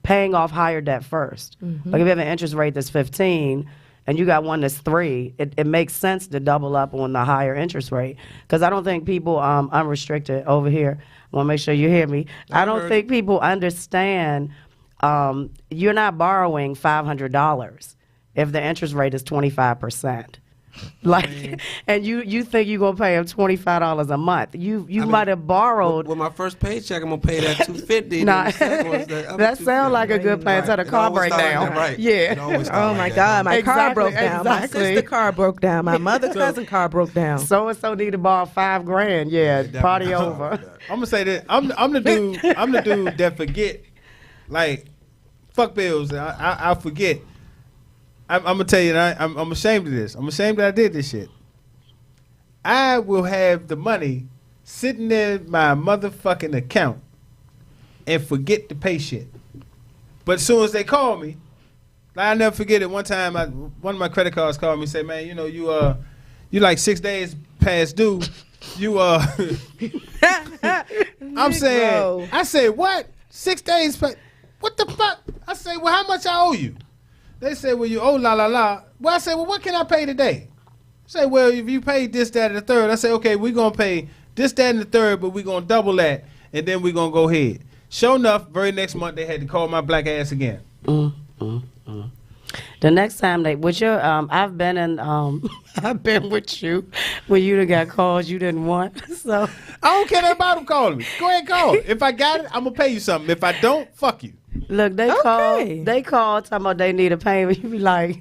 paying off higher debt first. Like, if you have an interest rate that's 15 and you got one that's 3, it makes sense to double up on the higher interest rate. Because I don't think people, unrestricted over here, I want to make sure you hear me. I don't think people understand you're not borrowing $500 if the interest rate is 25%. Like, and you think you're gonna pay him $25 a month? You might have borrowed. With my first paycheck, I'm gonna pay that $250. Nah, that sounds like a good plan until the car break down. Right. Yeah. Oh my God, my car broke down. My Exactly. sister car broke down. My mother cousin car broke down. So and so need to borrow $5,000. Yeah, party over. I'm gonna say that I'm the dude. I'm the dude that forget, like, fuck bills. I forget. I'm gonna tell you that I'm ashamed of this. I'm ashamed that I did this shit. I will have the money sitting in my motherfucking account and forget to pay shit. But as soon as they call me, like, I'll never forget it. One time, one of my credit cards called me and said, "Man, you know, you like 6 days past due. You I'm saying, I say, what? 6 days? What the fuck? I say, well, how much I owe you? They say, well, you owe la la la. Well, I say, well, what can I pay today? Say, well, if you pay this, that, and the third. I say, okay, we're going to pay this, that, and the third, but we're going to double that, and then we're going to go ahead. Sure enough, very next month, they had to call my black ass again. The next time I've been in, I've been with you when you done got calls you didn't want. So I don't care about them calling me. Go ahead and call. If I got it, I'm going to pay you something. If I don't, fuck you. Look, they call talking about they need a payment. You be like,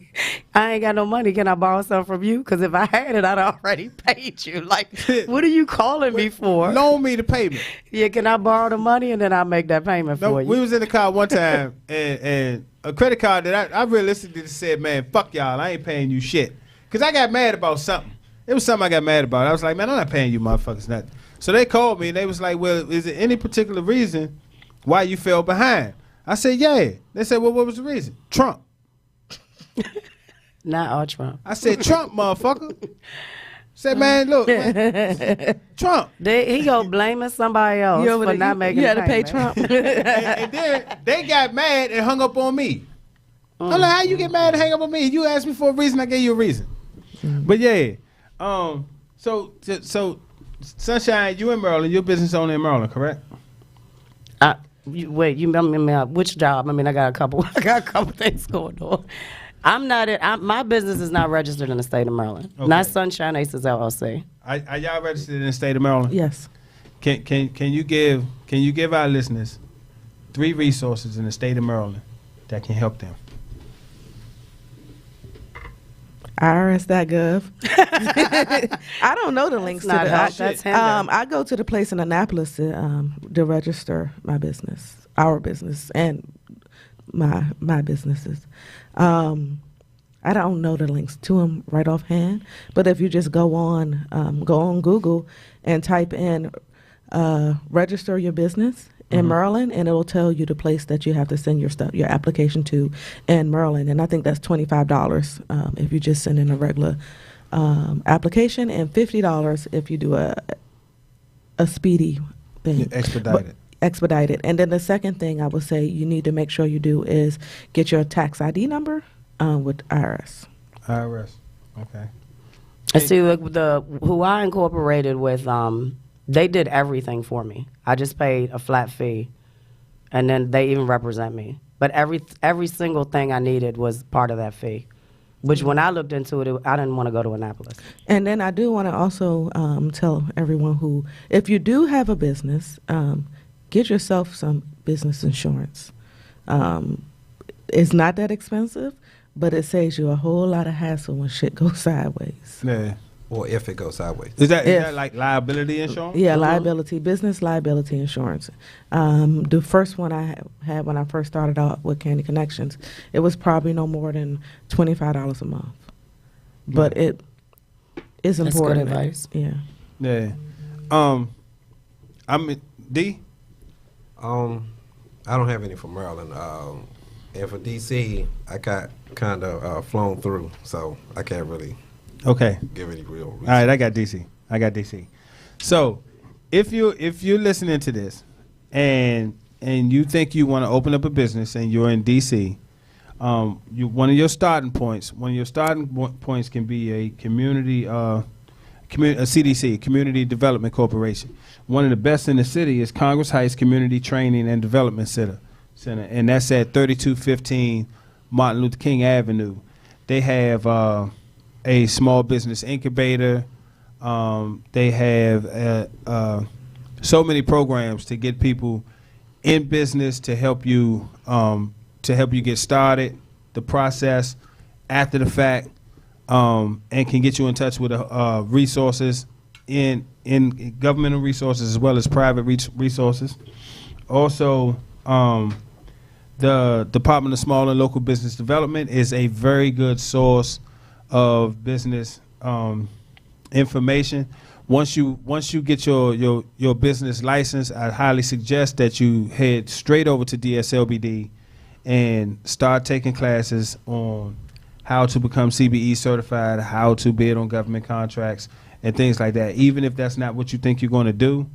I ain't got no money. Can I borrow something from you? Because if I had it, I'd already paid you. Like, what are you calling me for? Loan me the payment. Yeah, can I borrow the money and then I'll make that payment for you? We was in the car one time and a credit card that I realistically said, man, fuck y'all. I ain't paying you shit. Because I got mad about something. It was something I got mad about. I was like, man, I'm not paying you motherfuckers nothing. So they called me and they was like, well, is there any particular reason why you fell behind? I said, yeah. They said, well, what was the reason? Trump. Not all Trump. I said, Trump, motherfucker. Said, man, look, man, Trump. He go blaming somebody else for not making. You had to pay payment. Trump. and then they got mad and hung up on me. I'm like, how you get mad and hang up on me? You asked me for a reason, I gave you a reason. But yeah, so Sunshine, you in Maryland, your business owner in Maryland, correct? Wait, which job? I mean, I got a couple things going on. My business is not registered in the state of Maryland. Okay. Not Sunshine Aces LLC. Are y'all registered in the state of Maryland? Yes. Can you give our listeners 3 resources in the state of Maryland that can help them? IRS.gov. I don't know the links to that. That's him. I go to the place in Annapolis to register my business, our business, and my businesses. I don't know the links to them right offhand, but if you just go on Google and type in register your business in Maryland, and it'll tell you the place that you have to send your application to in Maryland. And I think that's $25 if you just send in a regular application, and $50 if you do a speedy thing. Expedited. And then the second thing I would say you need to make sure you do is get your tax ID number with IRS. IRS. Okay. I see who I incorporated with, they did everything for me. I just paid a flat fee, and then they even represent me. But every single thing I needed was part of that fee, which when I looked into it, I didn't want to go to Annapolis. And then I do want to also tell everyone if you do have a business, get yourself some business insurance. It's not that expensive, but it saves you a whole lot of hassle when shit goes sideways. Yeah. Or if it goes sideways. Is that like liability insurance? Yeah, business liability insurance. The first one I had when I first started out with Candy Connections, it was probably no more than $25 a month. But it is important. That's good advice. Yeah. Yeah. I'm D. I don't have any from Maryland. And for DC, I got kind of flown through, so I can't really give any real reason. All right, I got DC. So if you're listening to this and you think you want to open up a business and you're in DC, one of your starting points can be a community a CDC, Community Development Corporation. One of the best in the city is Congress Heights Community Training and Development Center, Center, and that's at 3215 Martin Luther King Avenue. They have a small business incubator. They have so many programs to get people in business, to help you get started, the process after the fact, and can get you in touch with resources in governmental resources as well as private resources. Also, the Department of Small and Local Business Development is a very good source of business information. Once you get your business license, I highly suggest that you head straight over to DSLBD and start taking classes on how to become CBE certified, how to bid on government contracts, and things like that. Even if that's not what you think you're going to do,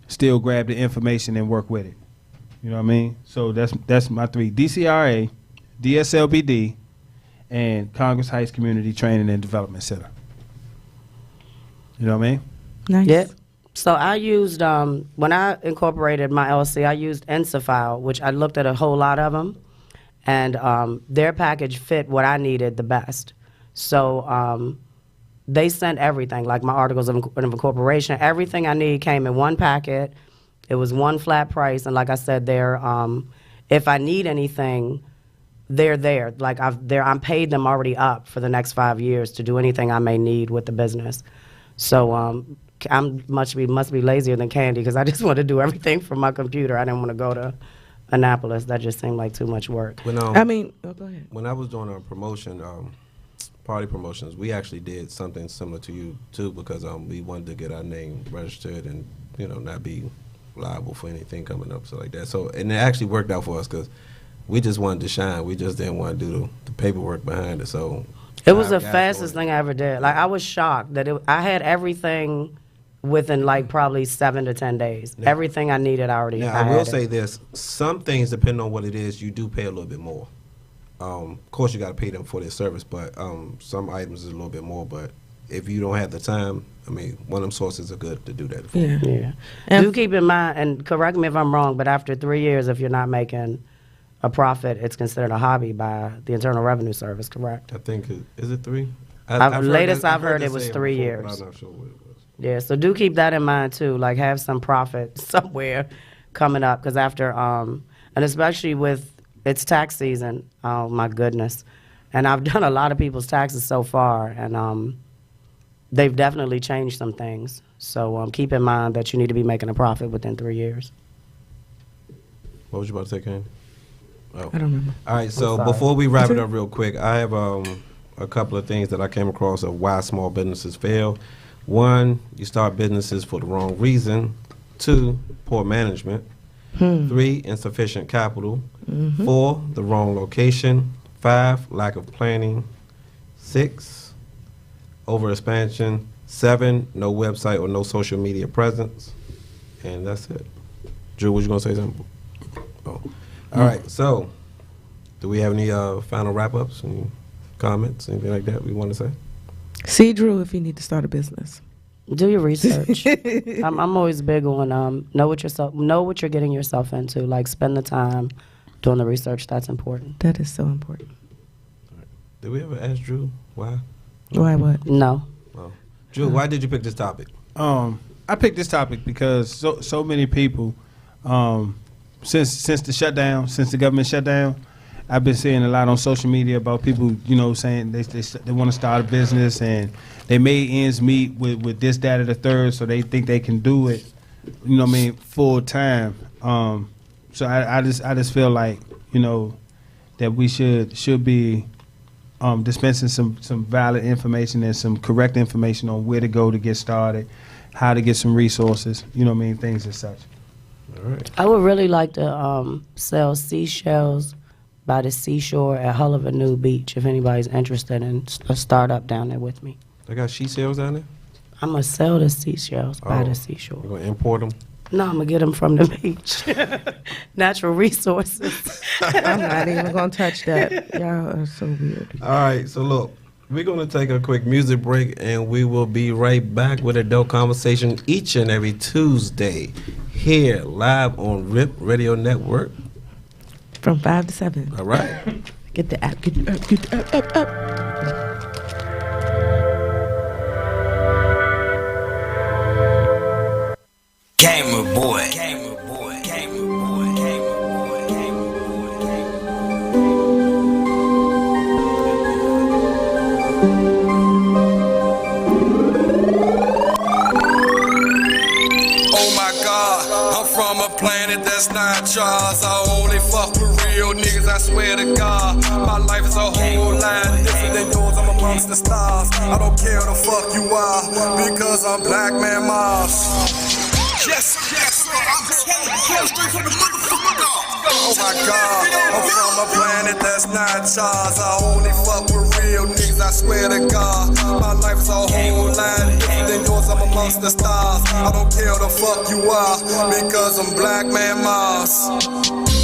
still grab the information and work with it. You know what I mean? So that's my three: DCRA, DSLBD, and Congress Heights Community Training and Development Center. You know what I mean? Nice. Yeah. So I used, when I incorporated my LLC, I used Insafile, which I looked at a whole lot of them, and their package fit what I needed the best. So they sent everything, like my articles of incorporation, everything I need came in one packet. It was one flat price, and like I said, if I need anything, they're there. Like I'm paid them already up for the next 5 years to do anything I may need with the business. So I must be lazier than Candy, because I just want to do everything from my computer. I didn't want to go to Annapolis. That just seemed like too much work. When, I mean, go ahead. When I was doing a promotion, party promotions, we actually did something similar to you too, because we wanted to get our name registered and not be liable for anything coming up, so like that. So, and it actually worked out for us because we just wanted to shine. We just didn't want to do the paperwork behind it. So it was the fastest thing I ever did. Like, I was shocked that I had everything within like probably 7 to 10 days. Now, everything I needed, I already had. Now, I will say this: some things, depending on what it is, you do pay a little bit more. Of course, you got to pay them for their service, but some items is a little bit more. But if you don't have the time, I mean, one of them sources are good to do that for. Yeah. Do keep in mind, and correct me if I'm wrong, but after 3 years, if you're not making a profit, it's considered a hobby by the Internal Revenue Service, correct? I think, is it 3? Latest I've heard it was 3 years. But I'm not sure what it was. Yeah, so do keep that in mind too. Like, have some profit somewhere coming up, because after, and especially with it's tax season, oh my goodness. And I've done a lot of people's taxes so far, and they've definitely changed some things. So keep in mind that you need to be making a profit within 3 years. What was you about to say, Kane? Oh. I don't remember. All right, so before we wrap it up real quick, I have a couple of things that I came across of why small businesses fail. 1, you start businesses for the wrong reason. 2, poor management. 3, insufficient capital. 4, the wrong location. 5, lack of planning. 6, overexpansion. 7, no website or no social media presence. And that's it. Drew, was you going to say something? Oh. All right, so do we have any final wrap-ups, any comments, anything like that we want to say? See Drew if you need to start a business. Do your research. I'm always big on know what you're getting yourself into. Like, spend the time doing the research. That's important. That is so important. All right. Did we ever ask Drew why? Why what? No. Oh. Drew, why did you pick this topic? I picked this topic because so many people, since the government shutdown, I've been seeing a lot on social media about people, saying they want to start a business and they made ends meet with this, that, or the third, so they think they can do it, full time. So I just feel like, that we should be dispensing some valid information and some correct information on where to go to get started, how to get some resources, things as such. All right. I would really like to sell seashells by the seashore at Hullavanoo Beach, if anybody's interested in a startup down there with me. They got she sales down there? I'm going to sell the seashells by the seashore. You're going to import them? No, I'm going to get them from the beach. Natural resources. I'm not even going to touch that. Y'all are so weird. All right, so look, we're going to take a quick music break, and we will be right back with Adult Conversation each and every Tuesday here live on RIP Radio Network. From 5 to 7. All right. Get the app, get the app, get the app. Gamer boy. Gamer boy. Gamer boy. Gamer boy. Gamer boy. Oh my God, I'm from a planet that's not yours. I only fuck with real niggas, I swear to God. My life is a whole lot different than yours, I'm amongst the stars. I don't care the fuck you are, because I'm Black Man Mars. Yes, I'm straight from the motherfucker. Oh my God, I'm from a planet that's not yours. I only fuck with real niggas, I swear to God. My life is a whole lot different than yours, I'm amongst the stars. I don't care the fuck you are, because I'm Black Man Mars.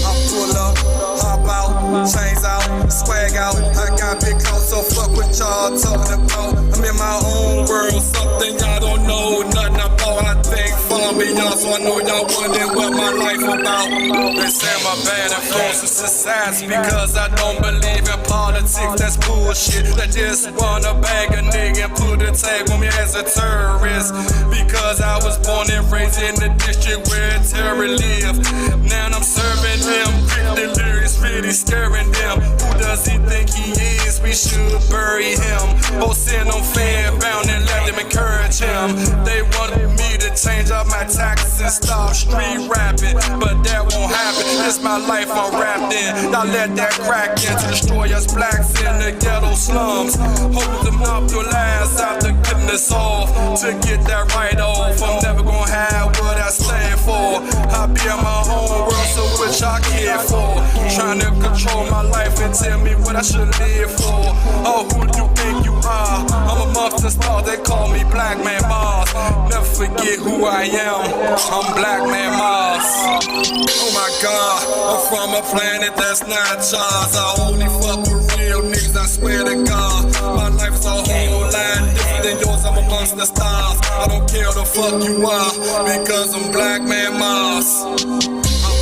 I pull up, hop out, chains out, swag out. I got big house, so fuck what y'all talking about. I'm in my own world, something y'all don't know nothing about. I think far beyond, so I know y'all wondering what my life about. They say my bad influence in society because I don't believe in politics. That's bullshit. They just wanna bag a nigga and put a tag on me as a terrorist because I was born and raised in the district where terror live. Now I'm serving them. The lyrics really scaring them. Who does he think he is? We should bury him. Both send him fair bound and let them encourage him. They wanted me to change up my taxes and stop street rapping, but that won't happen. It's my life I'm wrapped in. Y'all let that crack in to destroy us blacks in the ghetto slums. Hold them up your last after getting us off. To get that right off, I'm never gonna have what I stand for. I be in my own world, so which I care for. Trying to control my life and tell me what I should live for. Oh, who do you think you are? I'm amongst the stars, they call me Black Man Mars. Never forget who I am, I'm Black Man Mars. Oh my God, I'm from a planet that's not yours. I only fuck with real niggas, I swear to God. My life is a whole lot different than yours, I'm amongst the stars. I don't care the fuck you are, because I'm Black Man Mars. I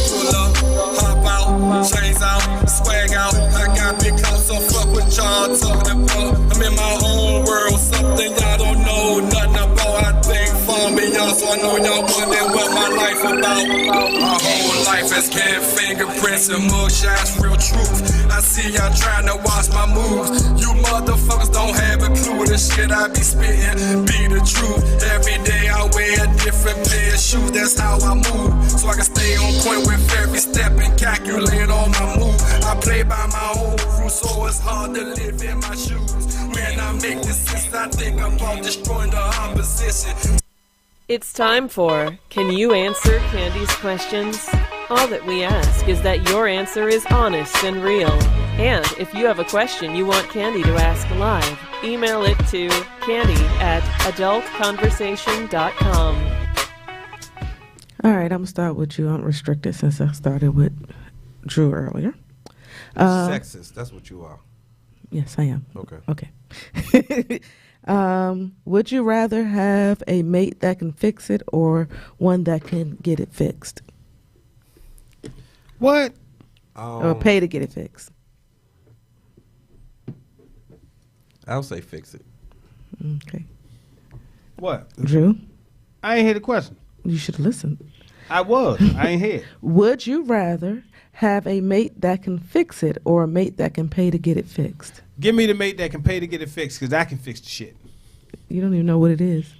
pull up, hop out, chains out, swag out. I got big house, so fuck what y'all talking about. I'm in my own world, something y'all don't know nothing about. I think far beyond, so I know y'all wondering what my life about. My whole life has been fingerprints and mugshots, real truth. I see y'all trying to watch my moves. You motherfuckers don't have a clue. The shit I be spitting be the truth. Every day I wear a different pair of shoes. That's how I move, so I can stay on point with every step and calculate all my moves. I play by my own rules, so it's hard to live in my shoes. When I make decisions, I think about destroying the opposition. It's time for Can You Answer Candy's Questions? All that we ask is that your answer is honest and real. And if you have a question you want Candy to ask live, email it to candy@adultconversation.com. All right, I'm going to start with you unrestricted since I started with Drew earlier. Sexist, that's what you are. Yes, I am. Okay. Would you rather have a mate that can fix it or one that can get it fixed? What? Or pay to get it fixed? I'll say fix it. Okay. What? Drew? I ain't hear the question. You should have listened. I ain't hear. Would you rather have a mate that can fix it or a mate that can pay to get it fixed? Give me the mate that can pay to get it fixed, because I can fix the shit. You don't even know what it is.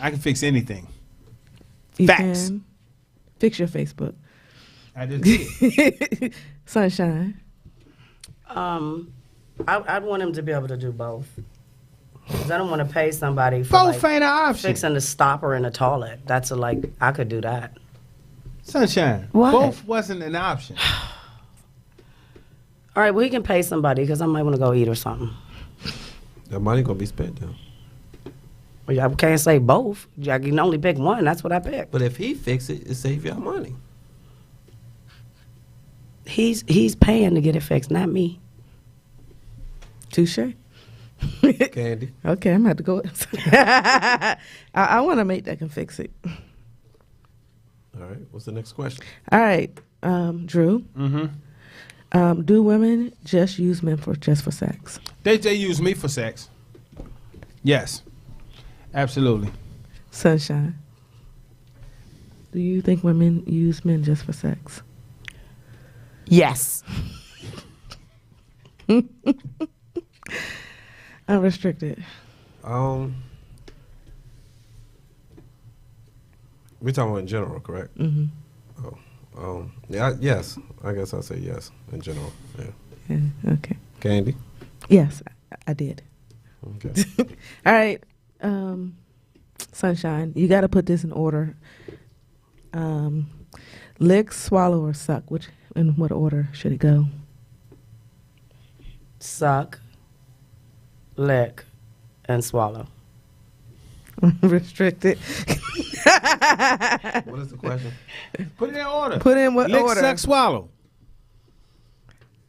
I can fix anything. You Facts. can fix your Facebook. I just did. Sunshine. I'd want him to be able to do both. 'Cause I don't want to pay somebody for Both ain't an option. fixing the stopper in the toilet. That's I could do that. Sunshine. What? Both wasn't an option. All right, well, he can pay somebody because I might want to go eat or something. That money gonna be spent though. Well, I can't say both. I can only pick one. That's what I picked. But if he fix it, it save y'all money. He's paying to get it fixed, not me. Touche. Candy. Okay, I'm about to go. I want a mate that can fix it. All right. What's the next question? All right, Drew. Do women just use men just for sex? They use me for sex. Yes, absolutely. Sunshine. Do you think women use men just for sex? Yes. Unrestricted. We're talking about in general, correct? Mm-hmm. Yeah. Yes. I guess I'll say yes in general. Yeah. Yeah, okay. Candy. Yes, I did. Okay. All right, Sunshine. You got to put this in order. Lick, swallow, or suck. In what order should it go? Suck, lick, and swallow. Restricted. What is the question? Put it in order. Put in what Lick, order? suck, swallow.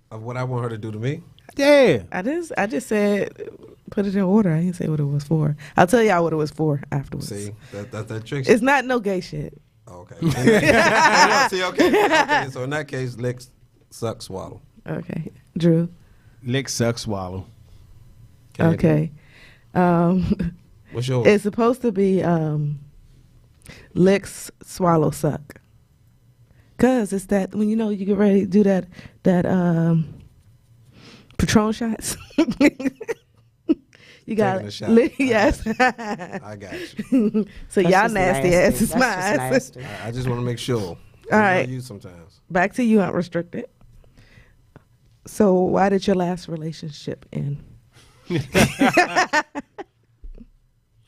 Of what I want her to do to me? Yeah. I just said put it in order. I didn't say what it was for. I'll tell y'all what it was for afterwards. See, that trick. It's not no gay shit. Oh, okay. No, see, okay. So in that case, lick, suck, swallow. Okay, Drew. Lick, suck, swallow. Candy. Okay. What's yours? It's supposed to be lick, swallow, suck. Cause it's that when you get ready to do that Patron shots. You got a shot. Yes. I got you. So That's y'all just nasty ass is That's just mine. nasty. I just want to make sure. All right. You sometimes. Back to you, unrestricted. So why did your last relationship end?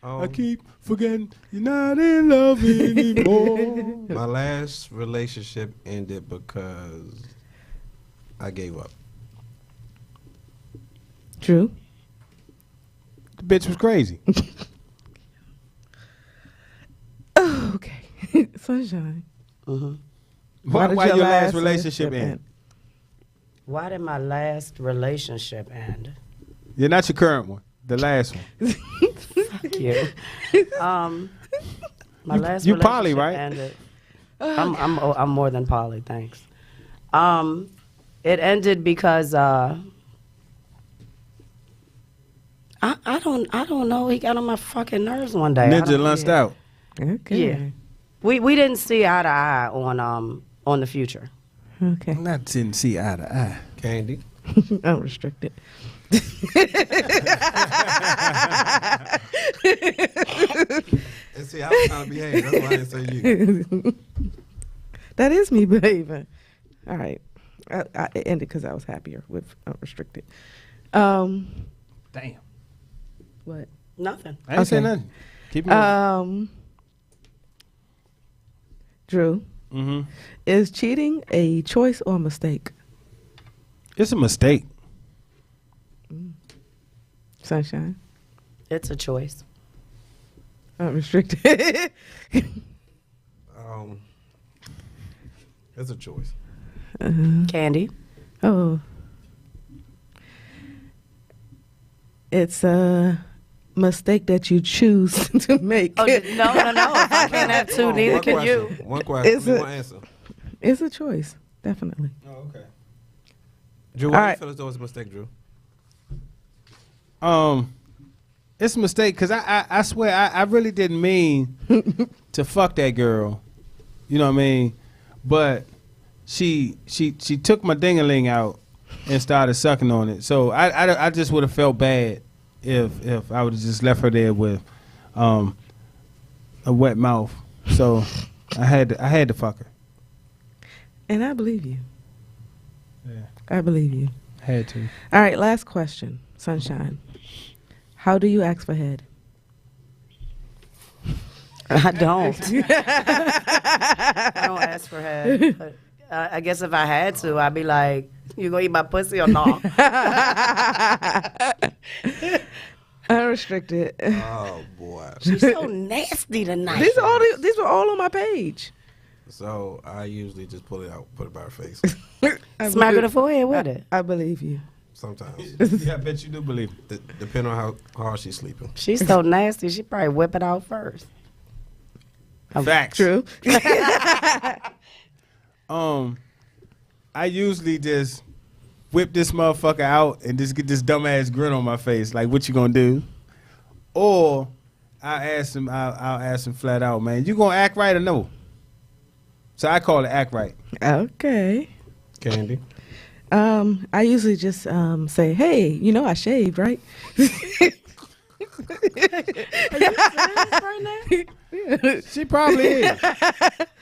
I keep forgetting you're not in love anymore. My last relationship ended because I gave up. Drew. The bitch was crazy. Okay. Sunshine. Why did your last relationship end? Why did my last relationship end? You're not your current one. The last one. Fuck you. My last you relationship poly, right? ended. I'm more than poly, thanks. It ended because I don't know. He got on my fucking nerves one day. Ninja lunched out. Okay. Yeah. We didn't see eye to eye on the future. Okay. Not didn't see eye to eye. Candy. Unrestricted. And see, I was trying to behave. That's why I didn't say you. That is me behaving. All right. I it ended because I was happier with unrestricted. Damn. What? Nothing. I ain't say Okay. nothing. Keep moving. Drew, is cheating a choice or a mistake? It's a mistake. Sunshine. It's a choice. Unrestricted. It's a choice. Candy. Oh. It's a mistake that you choose to make. Oh, no. If I can't have two, neither can you. One question. It's One answer. It's a choice, definitely. Oh, okay. Drew, why All do you right. feel as though it's a mistake, Drew? It's a mistake because I swear I really didn't mean to fuck that girl. You know what I mean? But she took my ding-a-ling out and started sucking on it. So I just would have felt bad if I would have just left her there with a wet mouth. So I had to fuck her. And I believe you. Yeah. I believe you. Had to. All right, last question, Sunshine. How do you ask for head? I don't. I don't ask for head. But, I guess if I had to, I'd be like, "You gonna eat my pussy or not?" Unrestricted. Oh boy. She's so nasty tonight. These were all on my page. So I usually just pull it out, put it by her face. Smack her in the forehead with it. I believe you. Sometimes. Yeah, I bet you do believe it. Depending on how hard she's sleeping. She's so nasty. She probably whip it out first. Facts. True. I usually just whip this motherfucker out and just get this dumbass grin on my face. Like, what you gonna do? Or I'll ask him flat out, man, you gonna act right or no? So I call it act right. Okay. Candy. I usually just say, hey, you know I shaved, right? She probably is.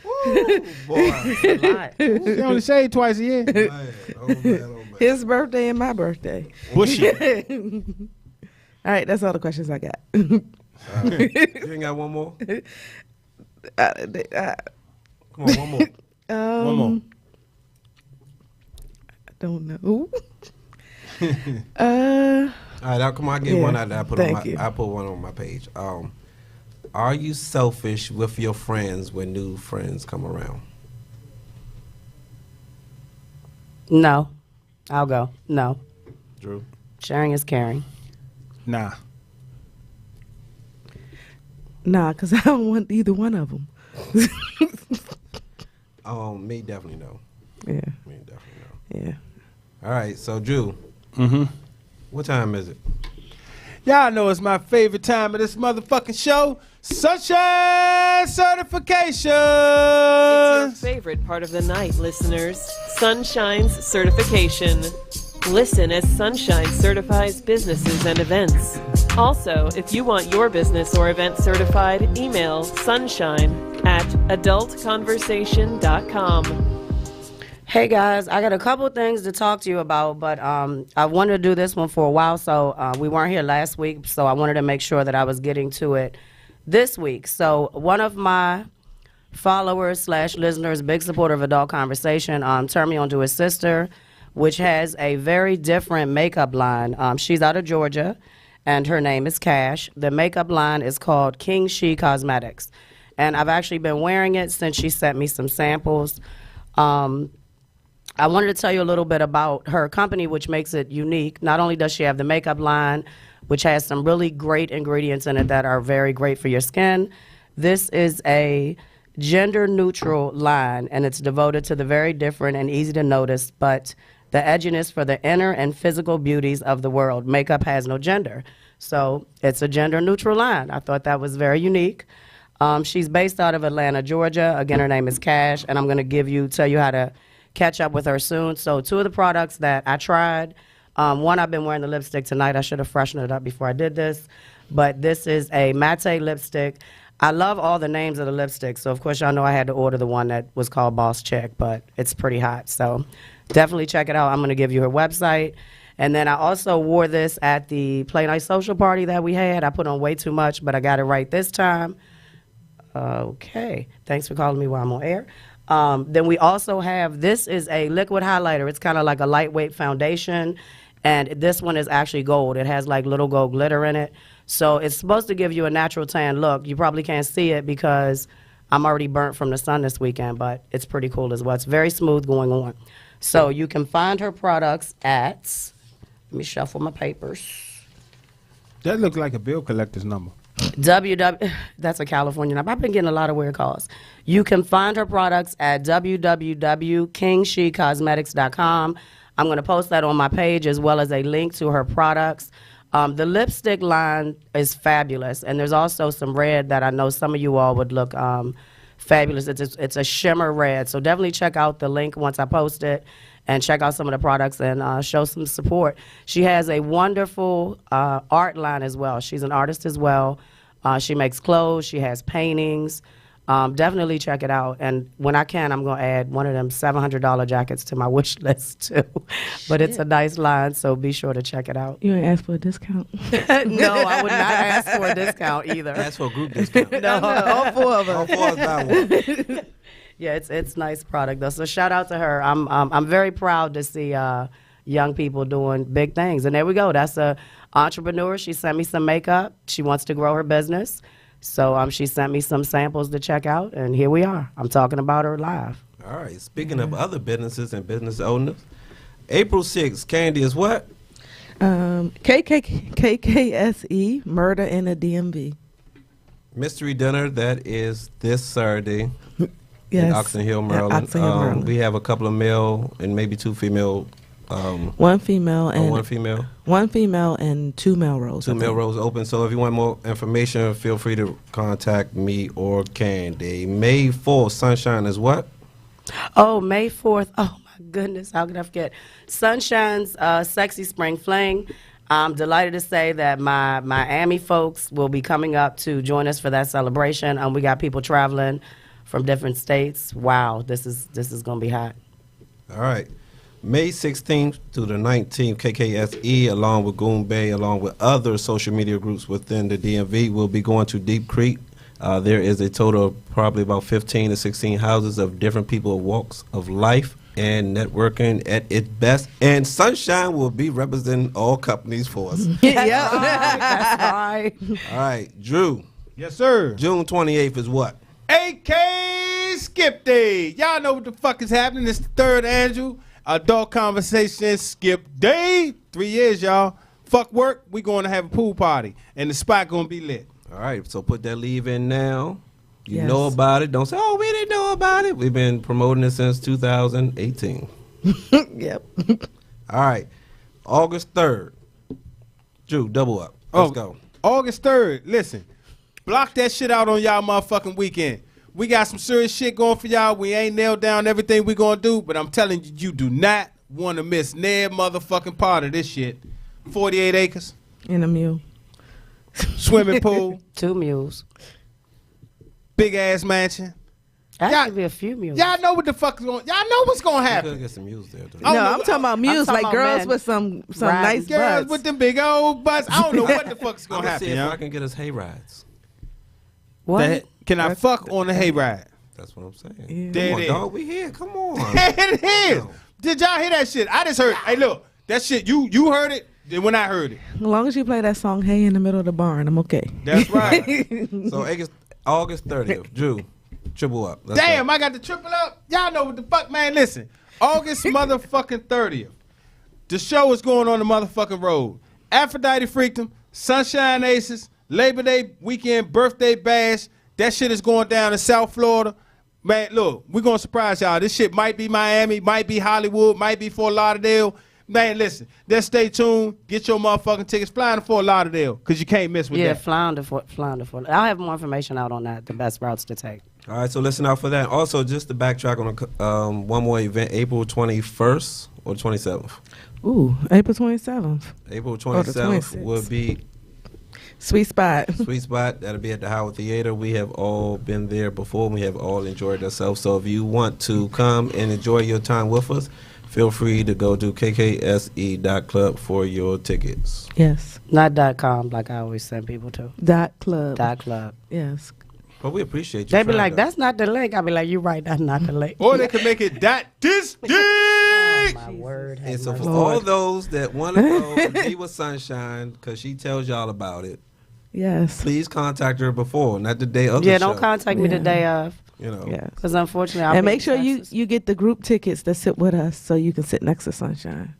Woo, boy. That's a lot. She only shave twice a year. Man, oh man. His birthday and my birthday. Bushy. All right, that's all the questions I got. You ain't got one more? Come on, one more. One more. I don't know. All right, come on. I get one out there. Thank you. I put one on my page. Are you selfish with your friends when new friends come around? No. I'll go. No. Drew? Sharing is caring. Nah. Nah, because I don't want either one of them. Me definitely no. Yeah. Me definitely no. Yeah. All right, so Drew. Mm-hmm. What time is it? Y'all know it's my favorite time of this motherfucking show. Sunshine Certification. It's your favorite part of the night, listeners. Sunshine's certification. Listen as Sunshine certifies businesses and events. Also, if you want your business or event certified, email sunshine@adultconversation.com. Hey guys, I got a couple things to talk to you about, but I wanted to do this one for a while, so we weren't here last week, so I wanted to make sure that I was getting to it this week. So one of my followers / listeners, big supporter of Adult Conversation, turned me on to his sister, which has a very different makeup line. She's out of Georgia, and her name is Cash. The makeup line is called King She Cosmetics, and I've actually been wearing it since she sent me some samples. I wanted to tell you a little bit about her company, which makes it unique. Not only does she have the makeup line, which has some really great ingredients in it that are very great for your skin, this is a gender-neutral line, and it's devoted to the very different and easy to notice, but the edginess for the inner and physical beauties of the world. Makeup has no gender, so it's a gender-neutral line. I thought that was very unique. She's based out of Atlanta, Georgia. Again, her name is Cash, and I'm going to tell you how to catch up with her soon. So two of the products that I tried, one, I've been wearing the lipstick tonight. I should have freshened it up before I did this, but this is a matte lipstick. I love all the names of the lipsticks, so of course y'all know I had to order the one that was called Boss Chick, but it's pretty hot, so definitely check it out. I'm going to give you her website. And then I also wore this at the Play Night Social Party that we had. I put on way too much, but I got it right this time. Okay, thanks for calling me while I'm on air. Then we also have, this is a liquid highlighter. It's kind of like a lightweight foundation, and this one is actually gold. It has like little gold glitter in it. So it's supposed to give you a natural tan look. You probably can't see it because I'm already burnt from the sun this weekend, but it's pretty cool as well. It's very smooth going on. So you can find her products at, let me shuffle my papers. That looked like a bill collector's number. That's a California number. I've been getting a lot of weird calls. You can find her products at www.kingshecosmetics.com. I'm going to post that on my page as well as a link to her products. The lipstick line is fabulous, and there's also some red that I know some of you all would look fabulous. It's a shimmer red, so definitely check out the link once I post it and check out some of the products and show some support. She has a wonderful art line as well. She's an artist as well. She makes clothes. She has paintings. Definitely check it out. And when I can, I'm going to add one of them $700 jackets to my wish list, too. But it's a nice line, so be sure to check it out. You ain't ask for a discount? No, I would not ask for a discount either. Ask for a group discount. No, all four of us. All four of us buy one. Yeah, it's nice product though. So shout out to her. I'm very proud to see young people doing big things. And there we go. That's a entrepreneur. She sent me some makeup. She wants to grow her business. So she sent me some samples to check out, and here we are. I'm talking about her live. All right. Speaking of other businesses and business owners, April 6th, Candy is what? KKSE, Murder in a DMV. Mystery dinner, that is this Saturday. Yes. in Oxon Hill, Maryland. Oxon Hill, Maryland. We have a couple of male and maybe 2 female. One female and one female. One female and 2 male roles. 2 male roles open. So if you want more information, feel free to contact me or Candy. May 4th, Sunshine is what? Oh, May 4th. Oh, my goodness. How could I forget? Sunshine's Sexy Spring Fling. I'm delighted to say that my Miami folks will be coming up to join us for that celebration. We got people traveling from different states. Wow, this is going to be hot. All right. May 16th to the 19th, KKSE, along with Goon Bay, along with other social media groups within the DMV, will be going to Deep Creek. There is a total of probably about 15 to 16 houses of different people of walks of life and networking at its best. And Sunshine will be representing all companies for us. That's right. All right, Drew. Yes, sir. June 28th is what? AK Skip Day. Y'all know what the fuck is happening. It's the third annual Adult Conversation Skip Day. 3 years, y'all. Fuck work. We going to have a pool party. And the spot going to be lit. All right, so put that leave in now. You Yes. know about it. Don't say, oh, we didn't know about it. We've been promoting it since 2018. Yep. All right, August 3rd. Drew, double up. Let's go. August 3rd. Listen, block that shit out on y'all motherfucking weekend. We got some serious shit going for y'all. We ain't nailed down everything we gonna do, but I'm telling you, you do not want to miss near motherfucking part of this shit. 48 acres, And a mule. swimming pool, 2 mules. big ass mansion. Actually, be a few mules. Y'all know what the fuck is going. Y'all know what's gonna You could happen. get some mules there, though. I don't No, know. I'm talking about mules, talking like about girls men with some riding. nice Girls butts. with them big old butts. I don't know what the fuck's I'm gonna gonna see happen. if Y'all. I can get us hay rides. What? Can I fuck on a hayride? That's what I'm saying. Yeah. There Come on, it is. dog. We here. Come on. It is. Did y'all hear that shit? I just heard. Hey, look, that shit. You heard it. Then when I heard it, As long as you play that song "Hey" in the middle of the barn, I'm okay. that's right. So August 30th. Drew, triple up. Let's Damn, go. I got the triple up. Y'all know what the fuck, man. Listen, August motherfucking 30th. The show is going on the motherfucking road. Aphrodite Freakdom, Sunshine Aces, Labor Day weekend, birthday bash. That shit is going down in South Florida. Man, look, we're going to surprise y'all. This shit might be Miami, might be Hollywood, might be Fort Lauderdale. Man, listen, just stay tuned. Get your motherfucking tickets. Flying to Fort Lauderdale, because you can't miss with Yeah, that. flounder for. I'll have more information out on that, the best routes to take. All right, so listen out for that. Also, just to backtrack on one more event, April 21st or 27th. Ooh, April 27th. April the 27th 26th. will be Sweet spot. Sweet Spot. That'll be at the Howard Theater. We have all been there before. We have all enjoyed ourselves. So if you want to come and enjoy your time with us, feel free to go to kkse.club for your tickets. Yes. Not .com like I always send people to. .club. .club. Yes. But we appreciate you. They be trying like, to- that's not the link. I be like, you're right, that's not the link. Or they can make it this dick. Oh, my word. And have so for mercy. all those that want to go and be with Sunshine, because she tells y'all about it, Yes. please contact her before, not the day of the Yeah, show. don't contact me the Yeah. day of. You know. Yes. Because unfortunately, I'll And be make sure in you Texas. get the group tickets that sit with us so you can sit next to Sunshine.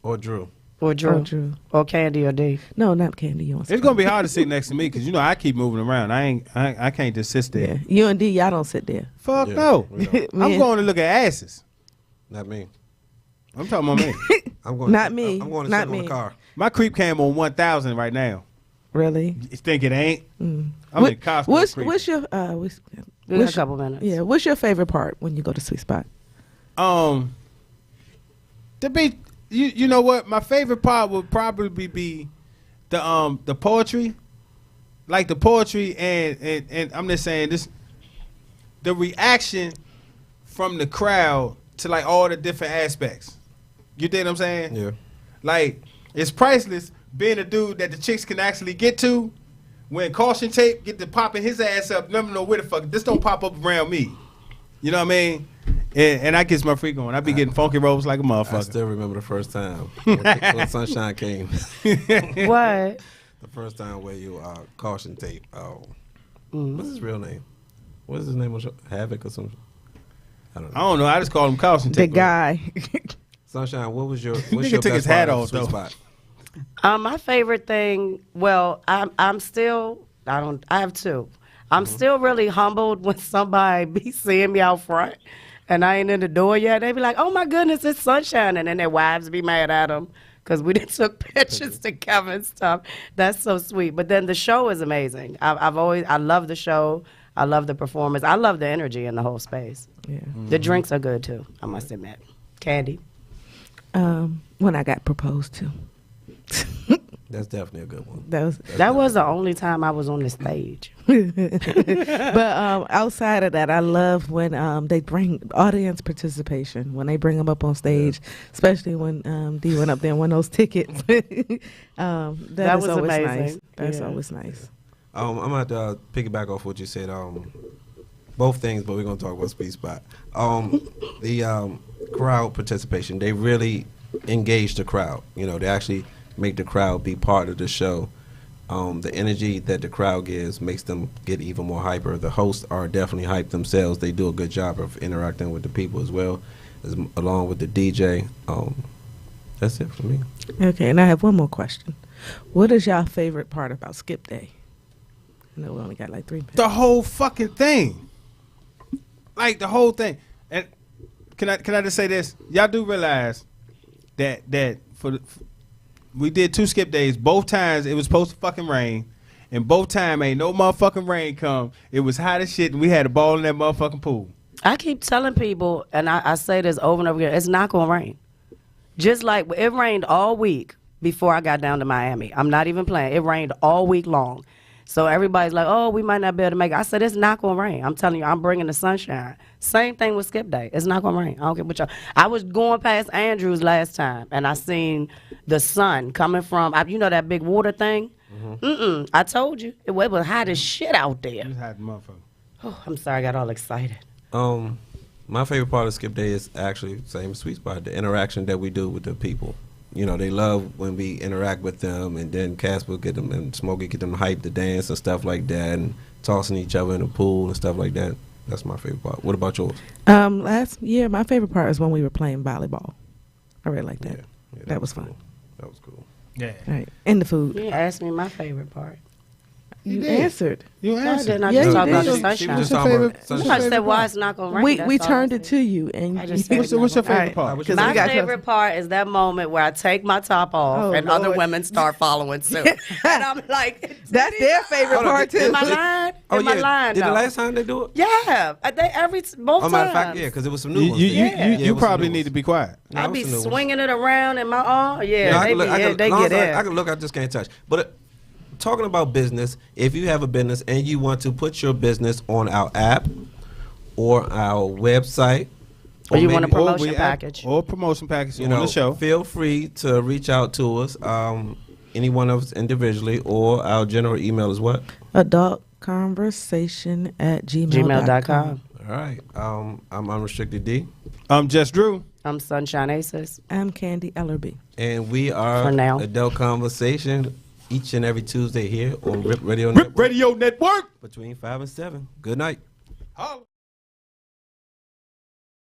Or Drew. Or Drew. Or Drew. Or Candy or D. No, not Candy. You want It's gonna be hard to sit next to me because you know I keep moving around. I can't just sit there. Yeah. You and D, y'all don't sit there. Fuck Yeah, no. we don't. I'm Me- going to look at asses. Not me. I'm talking about me. I'm going. Not to, me. I'm going to Not sit on me. the car. My creep cam on 1,000 right now. Really? You think it ain't? Mm. I'm What- in Costco. What's creep. your We got a what's- couple minutes. yeah? What's your favorite part when you go to Sweet Spot? To be you know what? My favorite part would probably be the poetry. Like the poetry and I'm just saying this the reaction from the crowd to like all the different aspects. You dig what I'm saying? Yeah. Like, it's priceless being a dude that the chicks can actually get to. When caution tape get to popping his ass up, never know where the fuck. This don't pop up around me. You know what I mean? And I gets my freak on. I be getting funky rolls like a I motherfucker. still remember the first time when Sunshine came. What? The first time where you caution tape. Oh, what's his real name? What is his name on show? Havoc or something? I don't I know. don't know. I just call him caution The tape. guy. Sunshine, what's your Nigga best took his part hat of off, Sweet though. Spot? My favorite thing, well, I'm still, I have two. I'm still really humbled when somebody be seeing me out front and I ain't in the door yet. They be like, oh my goodness, it's sunshine. And then their wives be mad at them because we didn't took pictures together and stuff. That's so sweet. But then the show is amazing. I love the show. I love the performance. I love the energy in the whole space. Yeah. The drinks are good too, I must admit. Candy. When I got proposed to. That's definitely a good one. That was the only time I was on the stage. But outside of that, I love when they bring audience participation, when they bring them up on stage, especially when D went up there and won those tickets. that was always amazing. nice. That's Yeah. always nice. I'm going to piggyback off what you said. Both things, but we're going to talk about Speed Spot. The crowd participation, they really engage the crowd. You know, they actually make the crowd be part of the show. The energy that the crowd gives makes them get even more hyper. The hosts are definitely hyped themselves. They do a good job of interacting with the people as well, along with the DJ. That's it for me. Okay, and I have one more question. What is y'all favorite part about Skip Day? I know we only got like 3 minutes. The whole fucking thing. Like the whole thing. And can I just say this? Y'all do realize that we did 2 skip days. Both times it was supposed to fucking rain, and both time ain't no motherfucking rain come. It was hot as shit, and we had a ball in that motherfucking pool. I keep telling people, and I say this over and over again, it's not going to rain. Just like it rained all week before I got down to Miami. I'm not even playing. It rained all week long. So everybody's like, oh, we might not be able to make it. I said, it's not going to rain. I'm telling you, I'm bringing the sunshine. Same thing with Skip Day. It's not going to rain. I don't care what y'all. I was going past Andrews last time, and I seen the sun coming from, you know that big water thing? Mm-mm. I told you. It was hot as shit out there. It was hot, motherfucker. Oh, I'm sorry. I got all excited. My favorite part of Skip Day is actually same Sweet Spot, the interaction that we do with the people. You know, they love when we interact with them, and then Cass will get them, and Smokey get them hyped to dance and stuff like that, and tossing each other in the pool and stuff like that. That's my favorite part. What about yours? Last year, my favorite part is when we were playing volleyball. I really like that. Yeah, that was fun. Cool. That was cool. Yeah. All right. And the food. You asked me my favorite part. You answered. You No, I answered. didn't. I Yeah, just you talked about did. the She sunshine. was just talking about I sunshine. said why it's not going to rain. We That's all turned I it said. to you, and I just said What's your favorite Alright. part? What's your My we got favorite part is that moment where I take my top off Oh, and other Lord. women start following suit. And I'm like, That's their favorite Hold on, part did- too. Am I lying? Am I lying? Did the though? last time they do it? Yeah, both Oh, times. matter of fact, yeah, because there was some new You ones. you there. you, Yeah, it you was some probably new need ones. to be quiet. No, I it was be some new ones. swinging it around in my arm. Yeah, No, I they, can look, I can, they as long get as in. I can look, I just can't touch. But talking about business, if you have a business and you want to put your business on our app or our website, Or you want a maybe- promotion package. Or promotion package you on know, the show. feel free to reach out to us. Any one of us individually, or our general email is what? adultconversation@gmail.com. gmail.com. All right. I'm Unrestricted D, I'm Just Drew. I'm Sunshine Aces. I'm Candy Ellerby. and we are For now. Adult Conversation each and every Tuesday here on RIP Radio Rip Network Radio Network. between 5 and 7. Good night. Holla.